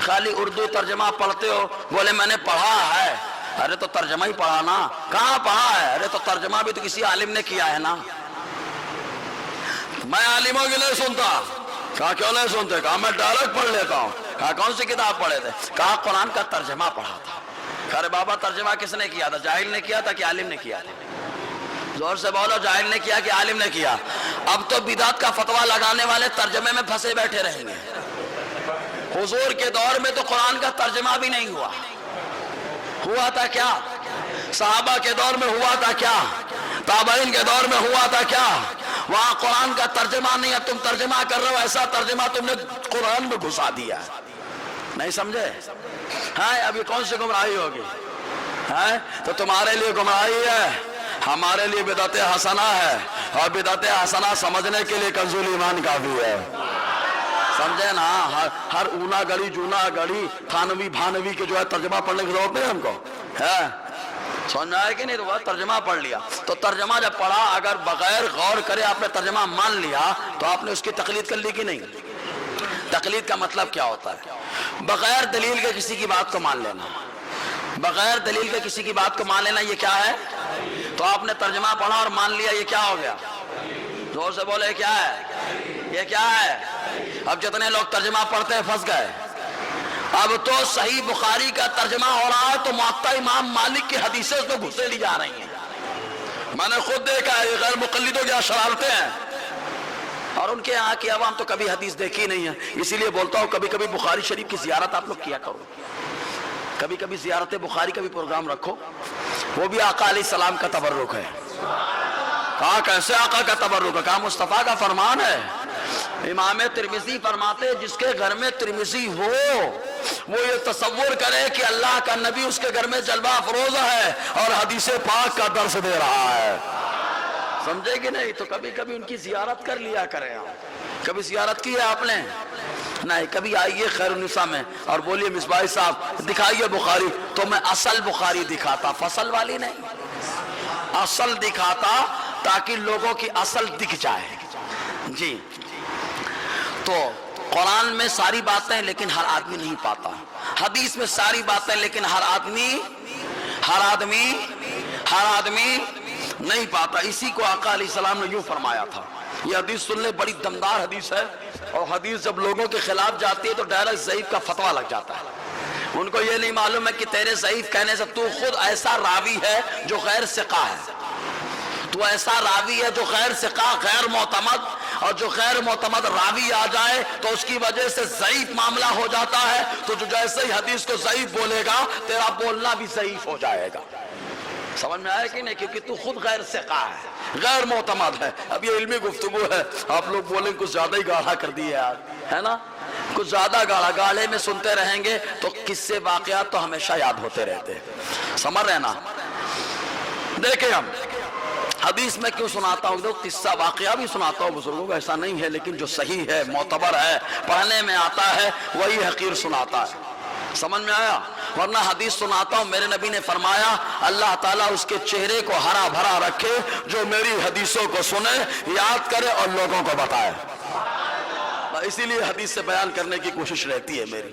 خالی اردو ترجمہ پڑھتے ہو، بولے میں نے پڑھا ہے. ارے تو ترجمہ ہی پڑھا نا، کہاں پڑھا ہے؟ ارے تو ترجمہ بھی تو کسی عالم نے کیا ہے نا. میں عالموں کی نہیں سنتا. کہا کیوں نہیں سنتے؟ کہا میں ڈائریکٹ پڑھ لیتا ہوں. کہا کون سی کتاب پڑھے تھے؟ کہا قرآن کا ترجمہ پڑھا تھا. ارے بابا ترجمہ کس نے کیا تھا؟ جاہل نے کیا تھا کہ عالم نے کیا تھا؟ زور سے بولو، جاہل نے کیا کہ عالم نے کیا؟ اب تو بدعت کا فتویٰ لگانے والے ترجمے میں پھنسے بیٹھے رہیں گے. حضور کے دور میں تو قرآن کا ترجمہ بھی نہیں ہوا. ہوا تھا کیا؟ صحابہ کے دور میں ہوا تھا کیا؟ تابعین کے دور میں ہوا تھا کیا؟ وہاں قرآن کا ترجمہ نہیں ہے، تم ترجمہ کر رہے ہو، ایسا ترجمہ تم نے قرآن میں گھسا دیا. نہیں سمجھے؟ ہاں ابھی کون سی گمراہی ہوگی؟ تو تمہارے لیے گمراہی ہے، ہمارے لیے بدعت حسنہ ہے. اور بدعت حسنہ سمجھنے کے لیے کنز ایمان کافی ہے. سمجھے نا؟ ہر اونا گڑی جونا گڑی تھانوی بھانوی کے جو ہے ترجمہ پڑھنے کی ضرورت نہیں ہم کو ہے. سمجھ آئے کہ نہیں؟ تو وہ ترجمہ پڑھ لیا. تو ترجمہ جب پڑھا، اگر بغیر غور کرے آپ نے ترجمہ مان لیا تو آپ نے اس کی تقلید کر لی کہ نہیں؟ تقلید کا مطلب کیا ہوتا ہے؟ بغیر دلیل کے کسی کی بات کو مان لینا. بغیر دلیل کے کسی کی بات کو مان لینا، یہ کیا ہے؟ تو آپ نے ترجمہ پڑھا اور مان لیا، یہ کیا ہو گیا؟ زور سے بولے کیا ہے؟ یہ کیا ہے؟ اب جتنے لوگ ترجمہ پڑھتے ہیں پھنس گئے. اب تو صحیح بخاری کا ترجمہ ہو رہا ہے تو موطا امام مالک کی حدیثیں اس میں گھسے لی جا رہی ہیں. میں نے خود دیکھا ہے، یہ غیر مقلدوں کی شرارتیں ہیں. اور ان کے یہاں کی عوام تو کبھی حدیث دیکھی نہیں ہے. اسی لیے بولتا ہوں کبھی کبھی بخاری شریف کی زیارت آپ لوگ کیا کرو. کبھی کبھی زیارت بخاری کا بھی پروگرام رکھو. وہ بھی آقا علیہ السلام کا تبرک ہے. کہا کیسے آقا کا تبرک ہے؟ کہا مصطفیٰ کا فرمان ہے. امام ترمذی فرماتے جس کے گھر میں ترمذی ہو وہ یہ تصور کرے کہ اللہ کا نبی اس کے گھر میں جلوہ افروز ہے اور حدیث پاک کا درس دے رہا ہے. سمجھے کہ نہیں؟ تو کبھی کبھی ان کی زیارت کر لیا کریں. کبھی زیارت کی ہے آپ نے؟ نہیں. کبھی آئیے خیر النساء میں اور بولیے مصباحی صاحب دکھائیے بخاری، تو میں اصل بخاری دکھاتا، فصل والی نہیں، اصل دکھاتا تاکہ لوگوں کی اصل دکھ جائے. جی تو قرآن میں ساری باتیں لیکن ہر آدمی نہیں پاتا، حدیث میں ساری باتیں لیکن ہر آدمی نہیں پاتا. اسی کو آقا علیہ السلام نے یوں فرمایا تھا. یہ حدیث سن لے، بڑی دمدار حدیث ہے، اور حدیث جب لوگوں کے خلاف جاتی ہے تو ڈائریکٹ ضعیف کا فتویٰ لگ جاتا ہے. ان کو یہ نہیں معلوم ہے کہ تیرے ضعیف کہنے سے تو خود ایسا راوی ہے جو غیر ثقہ ہے، تو ایسا راوی ہے جو غیر ثقہ، غیر معتمد، اور جو غیر معتمد راوی آ جائے تو اس کی وجہ سے ضعیف معاملہ ہو جاتا ہے. تو جو جیسے ہی حدیث کو ضعیف بولے گا تیرا بولنا بھی ضعیف ہو جائے گا. سمجھ میں آیا کہ نہیں؟ کیونکہ تو خود غیر ثقہ ہے، غیر معتمد ہے. اب یہ علمی گفتگو ہے، آپ لوگ بولیں کچھ زیادہ ہی گاڑھا کر دیے یار، ہے نا؟ کچھ زیادہ گاڑھے میں سنتے رہیں گے تو قصے واقعات تو ہمیشہ یاد ہوتے رہتے ہیں. سمجھ رہے نا؟ دیکھیں ہم حدیث میں کیوں سناتا ہوں، قصہ واقعہ بھی سناتا ہوں بزرگوں کو، ایسا نہیں ہے، لیکن جو صحیح ہے، معتبر ہے، پڑھنے میں آتا ہے وہی حقیر سناتا ہے. سمجھ میں آیا؟ ورنہ حدیث سناتا ہوں، میرے نبی نے فرمایا اللہ تعالیٰ اس کے چہرے کو ہرا بھرا رکھے جو میری حدیثوں کو سنے، یاد کرے اور لوگوں کو بتائے. اسی لیے حدیث سے بیان کرنے کی کوشش رہتی ہے میری.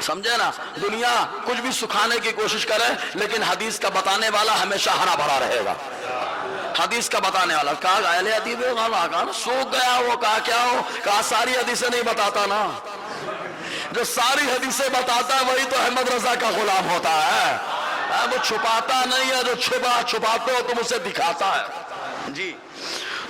سمجھے نا؟ دنیا کچھ بھی سکھانے کی کوشش کرے لیکن حدیث کا بتانے والا ہمیشہ ہرا بھرا رہے گا. حدیث کا بتانے والا کہا اہل حدیث کہا سوکھ گیا وہ، کہا کیا ہو؟ کہا ساری حدیثیں نہیں بتاتا نا، جو ساری حدیثیں بتاتا ہے وہی تو احمد رضا کا غلام ہوتا ہے. وہ چھپاتا نہیں ہے، جو چھپاتے ہو تم اسے دکھاتا ہے. جی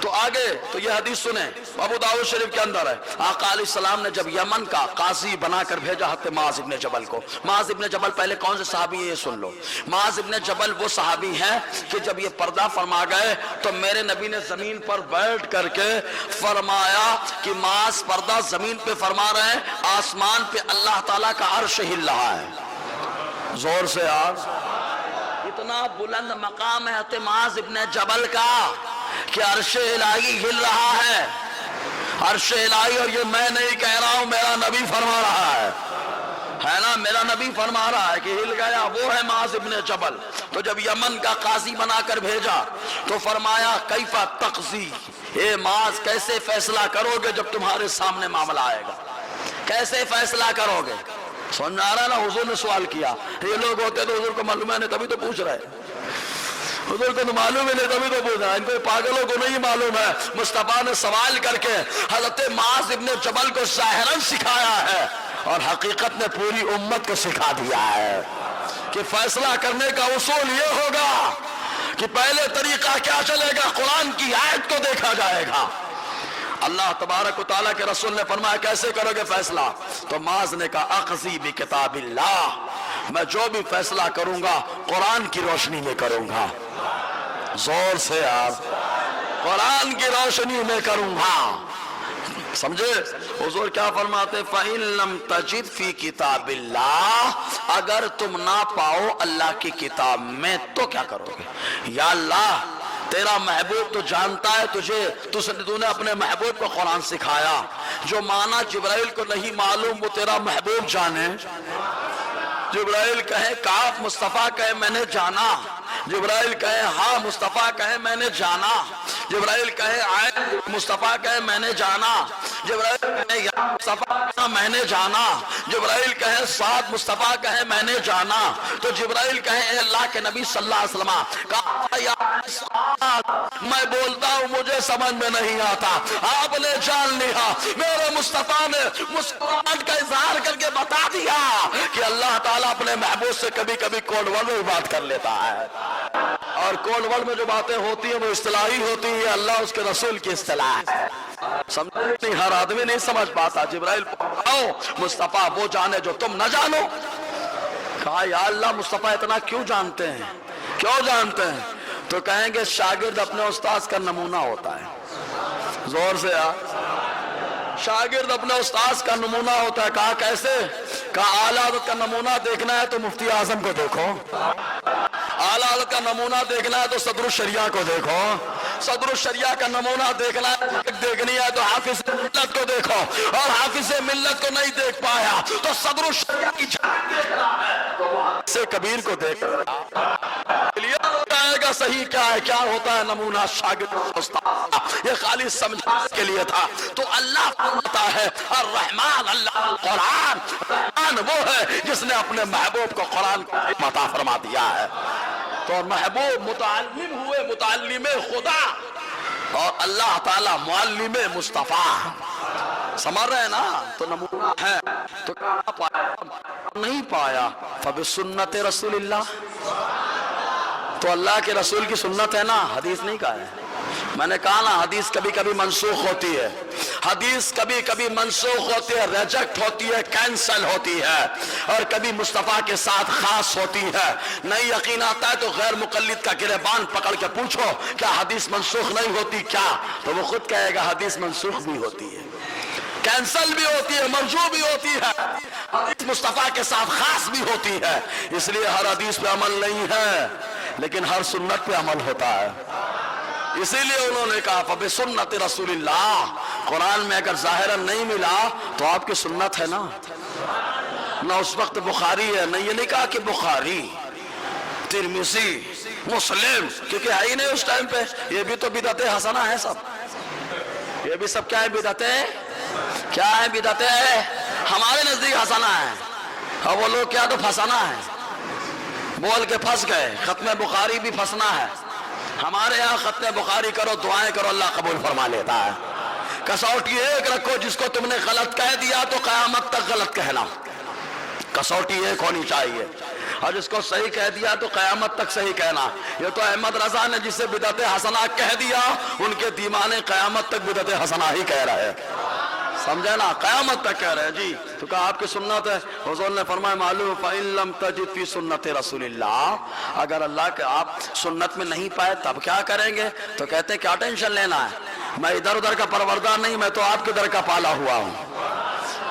تو آگے تو یہ حدیث سنیں، ابو داؤد شریف کے اندر ہے. آقا علیہ السلام نے جب یمن کا قاضی بنا کر بھیجا حضرت معاذ ابن جبل کو. معاذ ابن جبل پہلے کون سے صحابی ہیں یہ سن لو. معاذ ابن جبل وہ صحابی ہیں کہ جب یہ پردہ فرما گئے تو میرے نبی نے زمین پر بیٹھ کر کے فرمایا کہ معاذ پردہ زمین پہ فرما رہے ہیں، آسمان پہ اللہ تعالیٰ کا عرش ہل رہا ہے. زور سے آج اتنا بلند مقام ہے حضرت معاذ ابن جبل کا کہ عرش الہی ہل رہا ہے. عرش الہی، اور یہ میں نہیں کہہ رہا ہوں، میرا نبی فرما رہا ہے نا؟ میرا نبی فرما رہا ہے کہ ہل گیا. وہ ہے معاذ ابن جبل. تو جب یمن کا قاضی بنا کر بھیجا تو فرمایا کیفا تقضی، اے معاذ کیسے فیصلہ کرو گے جب تمہارے سامنے معاملہ آئے گا؟ کیسے فیصلہ کرو گے؟ سمجھ آ رہا ہے نا؟ حضور نے سوال کیا. یہ لوگ ہوتے تو حضور کو معلوم ہے نہیں، تبھی تو پوچھ رہے. حضور کو تو معلوم ہی نہیں، تبھی تو پوچھ رہا ہے. ان کو پاگلوں کو نہیں معلوم ہے. مصطفیٰ نے سوال کر کے حضرت معاذ ابن جبل کو ظاہراً سکھایا ہے اور حقیقت نے پوری امت کو سکھا دیا ہے کہ فیصلہ کرنے کا اصول یہ ہوگا کہ پہلے طریقہ کیا چلے گا؟ قرآن کی آیت کو دیکھا جائے گا. اللہ تبارک و تعالیٰ کے رسول نے فرمایا کیسے کرو گے فیصلہ؟ تو معاذ نے کہا اقضی بکتاب اللہ، میں جو بھی فیصلہ کروں گا قرآن کی روشنی میں کروں گا. زور سے آپ، قرآن کی روشنی میں کروں گا. سمجھے؟ حضور کیا فرماتے؟ فَإِن لَمْ تَجِدْ فِي کتاب اللہ، اگر تم نہ پاؤ اللہ کی کتاب میں تو کیا کرو گے؟ یا اللہ تیرا محبوب تو جانتا ہے تو نے اپنے محبوب کو قرآن سکھایا، جو معنی جبرائیل کو نہیں معلوم وہ تیرا محبوب جانے. جبرائیل کہے کاف، مصطفیٰ کہے میں نے جانا. جبرائیل کہے ہاں، مصطفیٰ کہے میں نے جانا. جبرائیل کہے آئے، مصطفیٰ کہے میں نے جانا. جبرائیل کہے یا مصطفیٰ میں نے جانا. جبرائیل کہے ساتھ، مصطفیٰ کہے میں نے جانا. تو جبرائیل کہے اے اللہ کے نبی صلی اللہ علیہ وسلم، کہا یا میں بولتا ہوں مجھے سمجھ میں نہیں آتا، آپ نے جان لیا. میرے مصطفیٰ نے مسکراہٹ کا اظہار کر کے بتا دیا کہ اللہ تعالیٰ اپنے محبوب سے کبھی کبھی کوڈ ورڈ میں بات کر لیتا ہے، اور کوڈ ورڈ میں جو باتیں ہوتی ہیں وہ اصطلاحی ہوتی ہیں، اللہ اس کے رسول کی اصطلاح ہے. سمجھ نہیں، ہر آدمی نہیں سمجھ پاتا. جبرائیل پڑھاؤ مصطفیٰ وہ جانے جو تم نہ جانو. کہا یا اللہ مصطفیٰ اتنا کیوں جانتے ہیں؟ کیوں جانتے ہیں؟ تو کہیں گے شاگرد اپنے استاذ کا نمونہ ہوتا ہے. زور سے شاگرد اپنے استاذ کا نمونہ ہوتا ہے. کہا کیسے؟ کہا اعلیٰ حضرت کا نمونہ دیکھنا ہے تو مفتی اعظم کو دیکھو، اعلیٰ حضرت کا نمونہ دیکھنا ہے تو صدر الشریعہ کو دیکھو، صدر الشریعہ کا نمونہ دیکھنا ہے دیکھنی ہے تو حافظ ملت کو دیکھو، اور حافظ ملت کو نہیں دیکھ پایا تو صدر الشریعہ کی جھلک دیکھ رہا ہے سے کبیر کو دیکھ گا صحیح کیا ہے، کیا ہوتا ہے نمونہ شاگرد استاد، یہ خالی سمجھانے کے لیے تھا۔ تو اللہ فرماتا ہے الرحمن، اللہ قرآن رحمان وہ ہے جس نے اپنے محبوب کو قرآن کو عطا فرما دیا ہے۔ تو محبوب متعلم ہوئے متعلم خدا، اور اللہ تعالی معلم مصطفیٰ، سمجھ رہے ہیں نا؟ تو نمونہ ہے تو کہاں پایا؟ نہیں پایا فبسنت رسول اللہ، تو اللہ کے رسول کی سنت ہے نا، حدیث نہیں کہا ہے۔ میں نے کہا نا حدیث کبھی کبھی منسوخ ہوتی ہے، حدیث کبھی کبھی منسوخ ہوتی ہے، ریجیکٹ ہوتی ہے، کینسل ہوتی ہے، اور کبھی مصطفیٰ کے ساتھ خاص ہوتی ہے۔ نہیں یقین آتا ہے تو غیر مقلد کا گریبان پکڑ کے پوچھو کیا حدیث منسوخ نہیں ہوتی کیا، تو وہ خود کہے گا حدیث منسوخ بھی ہوتی ہے، کینسل بھی ہوتی ہے، مرجوع بھی ہوتی ہے، حدیث مصطفیٰ کے ساتھ خاص بھی ہوتی ہے۔ اس لیے ہر حدیث پہ عمل نہیں ہے لیکن ہر سنت پہ عمل ہوتا ہے۔ اسی لیے انہوں نے کہا فبسنت رسول اللہ، قرآن میں اگر ظاہراً نہیں ملا تو آپ کی سنت ہے نا، نہ اس وقت بخاری ہے، نہ یہ نہیں کہا کہ بخاری ترمذی مسلم، کیونکہ ہے ہی نہیں اس ٹائم پہ، یہ بھی تو بدعت حسنہ ہے سب، یہ بھی سب کیا ہے بدعتیں، کیا ہے بدعتیں ہمارے نزدیک حسنہ ہے، اور وہ لوگ کیا تو پھنسانا ہے، بول کے پھنس گئے۔ ختم بخاری بھی پھنسنا ہے، ہمارے ہاں ختم بخاری کرو دعائیں کرو اللہ قبول فرما لیتا ہے۔ کسوٹی ایک رکھو، جس کو تم نے غلط کہہ دیا تو قیامت تک غلط کہنا، کسوٹی ایک ہونی چاہیے، اور جس کو صحیح کہہ دیا تو قیامت تک صحیح کہنا۔ یہ تو احمد رضا نے جسے بدعت حسنہ کہہ دیا، ان کے دیوانے قیامت تک بدعت حسنہ ہی کہہ رہے ہیں، سمجھے نا، قیامت تک کہہ رہے ہیں جی۔ تو کہا آپ کی سنت ہے، حضور نے فرمایا معلوم فَإِن لَمْ تَجِدْ فِي سُنَّتِ رَسُولِ اللَّهِ، اگر اللہ کے آپ سنت میں نہیں پائے تب کیا کریں گے؟ تو کہتے ہیں کیا ٹینشن لینا ہے، میں ادھر ادھر کا پروردگار نہیں، میں تو آپ کے در کا پالا ہوا ہوں،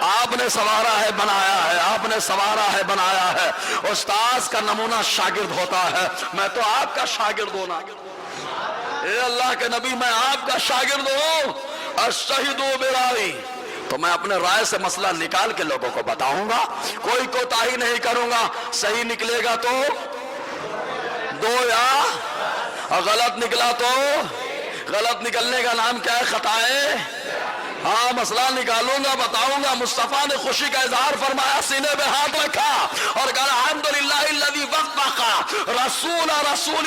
آپ نے سوارا ہے بنایا ہے، آپ نے سوارا ہے بنایا ہے۔ استاذ کا نمونہ شاگرد ہوتا ہے، میں تو آپ کا شاگرد ہونا، اے اللہ کے نبی میں آپ کا شاگرد ہوں، اشہدوا برائی، تو میں اپنے رائے سے مسئلہ نکال کے لوگوں کو بتاؤں گا، کوئی کوتاہی نہیں کروں گا، صحیح نکلے گا تو دو، یا اور غلط نکلا تو غلط نکلنے کا نام کیا ہے؟ خطائے۔ ہاں مسئلہ نکالوں گا، بتاؤں گا۔ مصطفیٰ نے خوشی کا اظہار فرمایا، سینے پہ ہاتھ رکھا اور کہا الحمدللہ الذی وفق رسول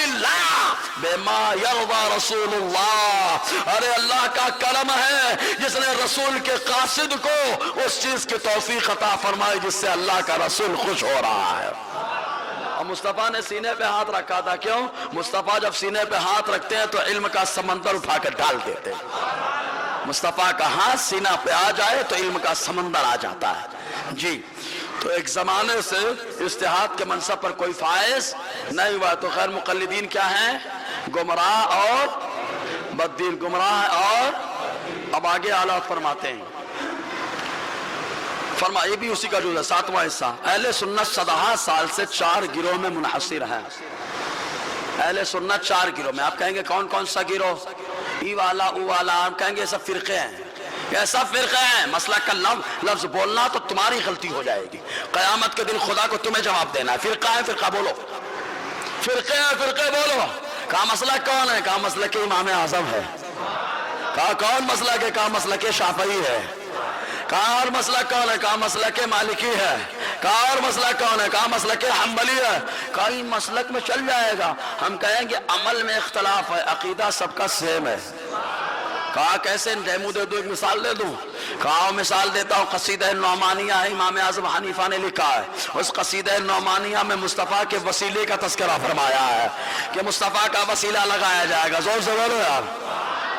اللہ بما یرضی رسول اللہ، ارے اللہ کا کرم ہے جس نے رسول کے قاصد کو اس چیز کی توفیق عطا فرمائی جس سے اللہ کا رسول خوش ہو رہا ہے۔ اور مصطفیٰ نے سینے پہ ہاتھ رکھا تھا، کیوں؟ مصطفیٰ جب سینے پہ ہاتھ رکھتے ہیں تو علم کا سمندر اٹھا کر ڈال دیتے ہیں، مصطفیٰ کا ہاتھ سینہ پہ آ جائے تو علم کا سمندر آ جاتا ہے جی۔ تو ایک زمانے سے اجتہاد کے منصب پر کوئی فائز نہیں ہوا، تو غیر مقلدین کیا ہیں؟ گمراہ اور بددین، گمراہ اور اب آگے اعلیٰ فرماتے ہیں، یہ بھی اسی کا جو ہے 7واں حصہ۔ اہل سنت 17 سال سے 4 گروہ میں منحصر ہے، اہل سنت 4 گروہ میں۔ آپ کہیں گے کون کون سا گروہ؟ ای والا او والا، آپ کہیں گے یہ سب فرقے ہیں، یہ سب فرقے ہیں۔ مسلک کا لفظ بولنا تو تمہاری غلطی ہو جائے گی، قیامت کے دن خدا کو تمہیں جواب دینا ہے۔ فرقہ ہے، فرقہ بولو، فرقے ہیں، فرقے بولو۔ کہا مسلک کون ہے؟ کہا مسلک امام اعظم ہے۔ کہا کون مسلک ہے؟ کہا مسلک شافعی ہے۔ کہا اور مسلک کون ہے؟ کہا مسلک مالکی ہے۔ کہا اور مسلک کون ہے؟ کہا مسلک حنبلی ہے۔ کہا ان مسلک میں چل جائے گا، ہم کہیں گے عمل میں اختلاف ہے، عقیدہ سب کا سیم ہے۔ کہا کیسے؟ ڈیمو دے دو، ایک مثال دے دوں۔ کہا مثال دیتا ہوں، قصیدہ نعمانیہ ہے، امام اعظم حنیفہ نے لکھا ہے۔ اس قصیدہ نعمانیہ میں مصطفیٰ کے وسیلے کا تذکرہ فرمایا ہے کہ مصطفیٰ کا وسیلہ لگایا جائے گا۔ زور سے بولو یار،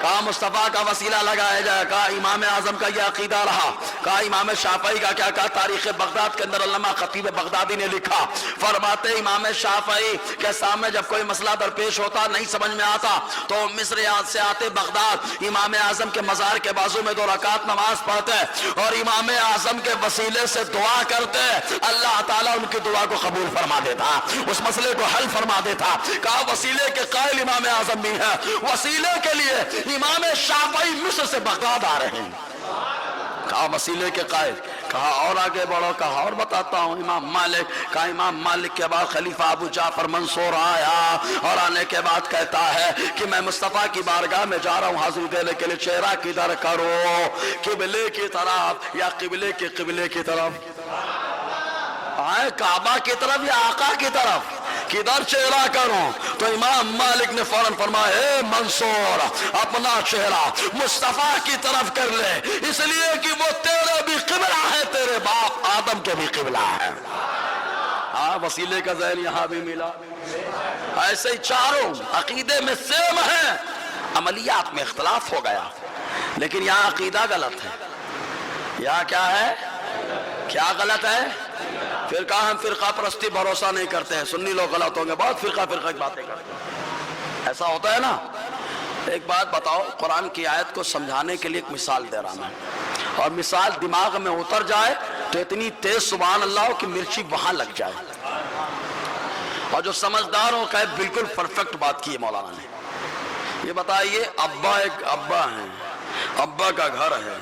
کہا مصطفیٰ کا وسیلہ لگایا جائے. کہا امام اعظم کا یہ عقیدہ رہا. کہا امام شافعی کا کیا؟ کہا تاریخ بغداد کے اندر علامہ خطیب بغدادی نے لکھا، فرماتے امام شافعی کے سامنے جب کوئی مسئلہ درپیش ہوتا نہیں سمجھ میں آتا تو مصر سے آتے بغداد، امام اعظم کے مزار کے بازو میں 2 رکعت نماز پڑھتے اور امام اعظم کے وسیلے سے دعا کرتے، اللہ تعالیٰ ان کی دعا کو قبول فرما دیتا، اس مسئلے کو حل فرما دیتا. کہا وسیلے کے قائل امام اعظم بھی ہے، وسیلے کے لیے امام شافعی مصر سے بغداد آ رہے ہیں. کہا وسیلے کے قائل. کہا اور آگے بڑھو. کہا اور بتاتا ہوں امام مالک. کہا امام مالک کے بعد خلیفہ ابو جعفر منصور آیا اور آنے کے بعد کہتا ہے کہ میں مصطفیٰ کی بارگاہ میں جا رہا ہوں حاضری دینے کے لیے، چہرہ کدھر کرو، قبلے کی طرف یا قبلے کی طرف؟ آئے کعبہ کی طرف یا آقا کی طرف؟ کدھر چہرہ کروں؟ تو امام مالک نے فوراً فرمایا اے منصور اپنا چہرہ مصطفیٰ کی طرف کر لے، اس لیے کہ وہ تیرے بھی قبلہ ہے، تیرے باپ آدم کے بھی قبلہ ہے. وسیلے کا ذہن یہاں بھی ملا. ایسے ہی چاروں عقیدے میں سیم ہیں، عملیات میں اختلاف ہو گیا، لیکن یہاں عقیدہ غلط ہے. یہاں کیا ہے؟ کیا غلط ہے؟ فرقہ، ہم فرقہ پرستی بھروسہ نہیں کرتے ہیں. سنی لوگ غلط ہوں گے، بہت فرقہ کی باتیں کرتے ہیں، ایسا ہوتا ہے نا. ایک بات بتاؤ، قرآن کی آیت کو سمجھانے کے لیے ایک مثال دے رہا میں، اور مثال دماغ میں اتر جائے تو اتنی تیز سبحان اللہ کہ مرچی وہاں لگ جائے، اور جو سمجھدار ہو کہے بالکل پرفیکٹ بات کی ہے مولانا نے. یہ بتائیے ایک ابا ہیں، ابا کا گھر ہے،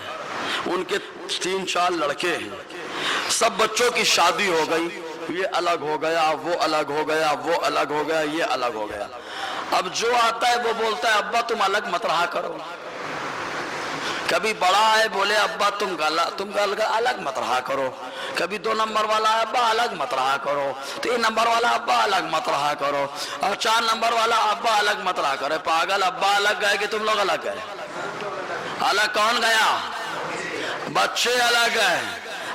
ان کے 3-4 لڑکے ہیں، سب بچوں کی شادی ہو گئی، یہ الگ ہو گیا، وہ الگ ہو گیا، وہ الگ ہو گیا، یہ الگ ہو گیا. اب جو آتا ہے وہ بولتا ہے ابا تم الگ مت رہا کرو. کبھی بڑا ہے بولے ابا تم الگ مت رہا کرو. کبھی 2 نمبر والا ابا الگ مت رہا کرو، 3 نمبر والا ابا الگ مت رہا کرو، اور 4 نمبر والا ابا الگ مت رہا کرو. پاگل، ابا الگ گئے کہ تم لوگ الگ گئے؟ الگ کون گیا؟ بچے الگ ہیں.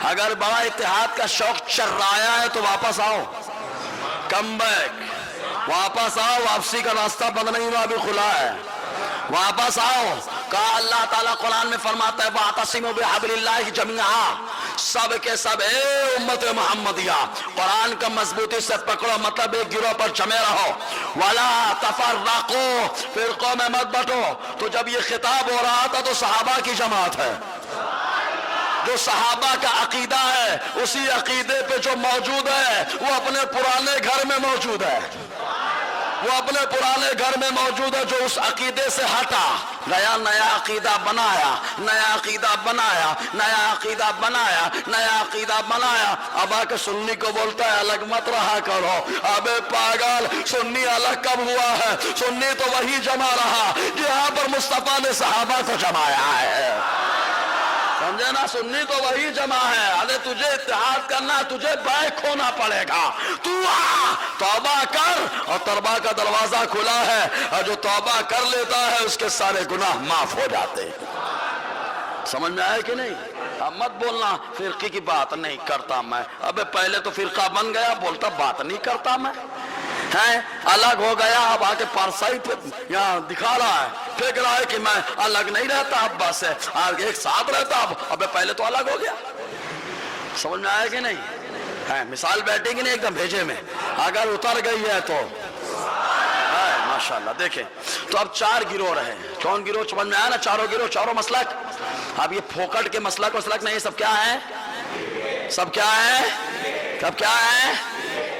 اگر بڑا اتحاد کا شوق چرایا ہے تو واپس آؤ، کم بیک، واپس آؤ. واپسی کا راستہ بند نہیں ہوا، ابھی کھلا ہے، واپس آؤ. کہا اللہ تعالیٰ قرآن میں فرماتا ہے وَاعْتَصِمُوا بِحَبْلِ اللَّهِ جَمِيعًا، سب کے سب اے امت محمدیہ قرآن کا مضبوطی سے پکڑو، مطلب ایک گروہ پر جمے رہو. وَلَا تَفَرَّقُوا، فرقوں میں مت بٹو. تو جب یہ خطاب ہو رہا تھا تو صحابہ کی جماعت ہے، جو صحابہ کا عقیدہ ہے اسی عقیدے پہ جو موجود ہے وہ اپنے پرانے گھر میں موجود ہے، وہ اپنے پرانے گھر میں موجود ہے. جو اس عقیدے سے ہٹا گیا، نیا عقیدہ بنایا، نیا عقیدہ بنایا، نیا عقیدہ بنایا، نیا عقیدہ بنایا. اب آ کے سنی کو بولتا ہے الگ مت رہا کرو. ابے پاگل، سنی الگ کب ہوا ہے؟ سنی تو وہی جمع رہا جہاں پر مصطفیٰ نے صحابہ کو جمایا ہے. سمجھے نا؟ سنی تو وہی جمع ہے. ارے تجھے اتحاد کرنا، تجھے بیک ہونا پڑے گا. تو آ توبہ کر، اور توبہ کا دروازہ کھلا ہے، اور جو توبہ کر لیتا ہے اس کے سارے گناہ معاف ہو جاتے ہیں. سمجھ میں آئے کہ نہیں؟ اب مت بولنا فرقے کی بات نہیں کرتا میں. ابے پہلے تو فرقہ بن گیا، بولتا بات نہیں کرتا میں، ہے الگ ہو گیا. اب آ کے پارسائی پہ یہاں دکھا رہا ہے، پھینک رہا ہے کہ میں الگ نہیں رہتا ابا سے، آگے ایک ساتھ رہتا. اب پہلے تو الگ ہو گیا. سمجھ میں آئے کہ نہیں؟ ہے مثال بیٹھے گی نہیں ایک دم بھیجے میں، اگر اتر گئی ہے تو ماشاءاللہ. دیکھیں تو اب 4 گروہ رہے. کون گروہ؟ سمجھ میں آیا نا؟ چاروں گروہ، چاروں مسلک. اب یہ پھوکٹ کے مسلک وسلک نہیں، سب کیا ہے؟ سب کیا ہے؟ سب کیا ہے؟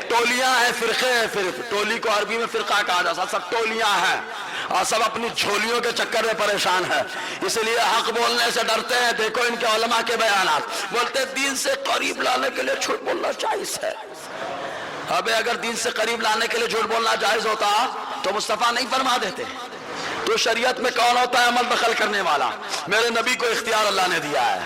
ٹولیاں ہیں، فرقے ہیں. پھر ٹولی کو عربی میں فرقہ کہا جاتا ہے. سب ٹولیاں ہیں اور سب اپنی جھولیوں کے چکر میں پریشان ہے، اس لیے حق بولنے سے ڈرتے ہیں. دیکھو ان کے علماء کے بیانات، بولتے دین سے قریب لانے کے لیے جھوٹ بولنا جائز ہے. ابے اگر دین سے قریب لانے کے لیے جھوٹ بولنا جائز ہوتا تو مصطفیٰ نہیں فرما دیتے. تو شریعت میں کون ہوتا ہے عمل دخل کرنے والا؟ میرے نبی کو اختیار اللہ نے دیا ہے.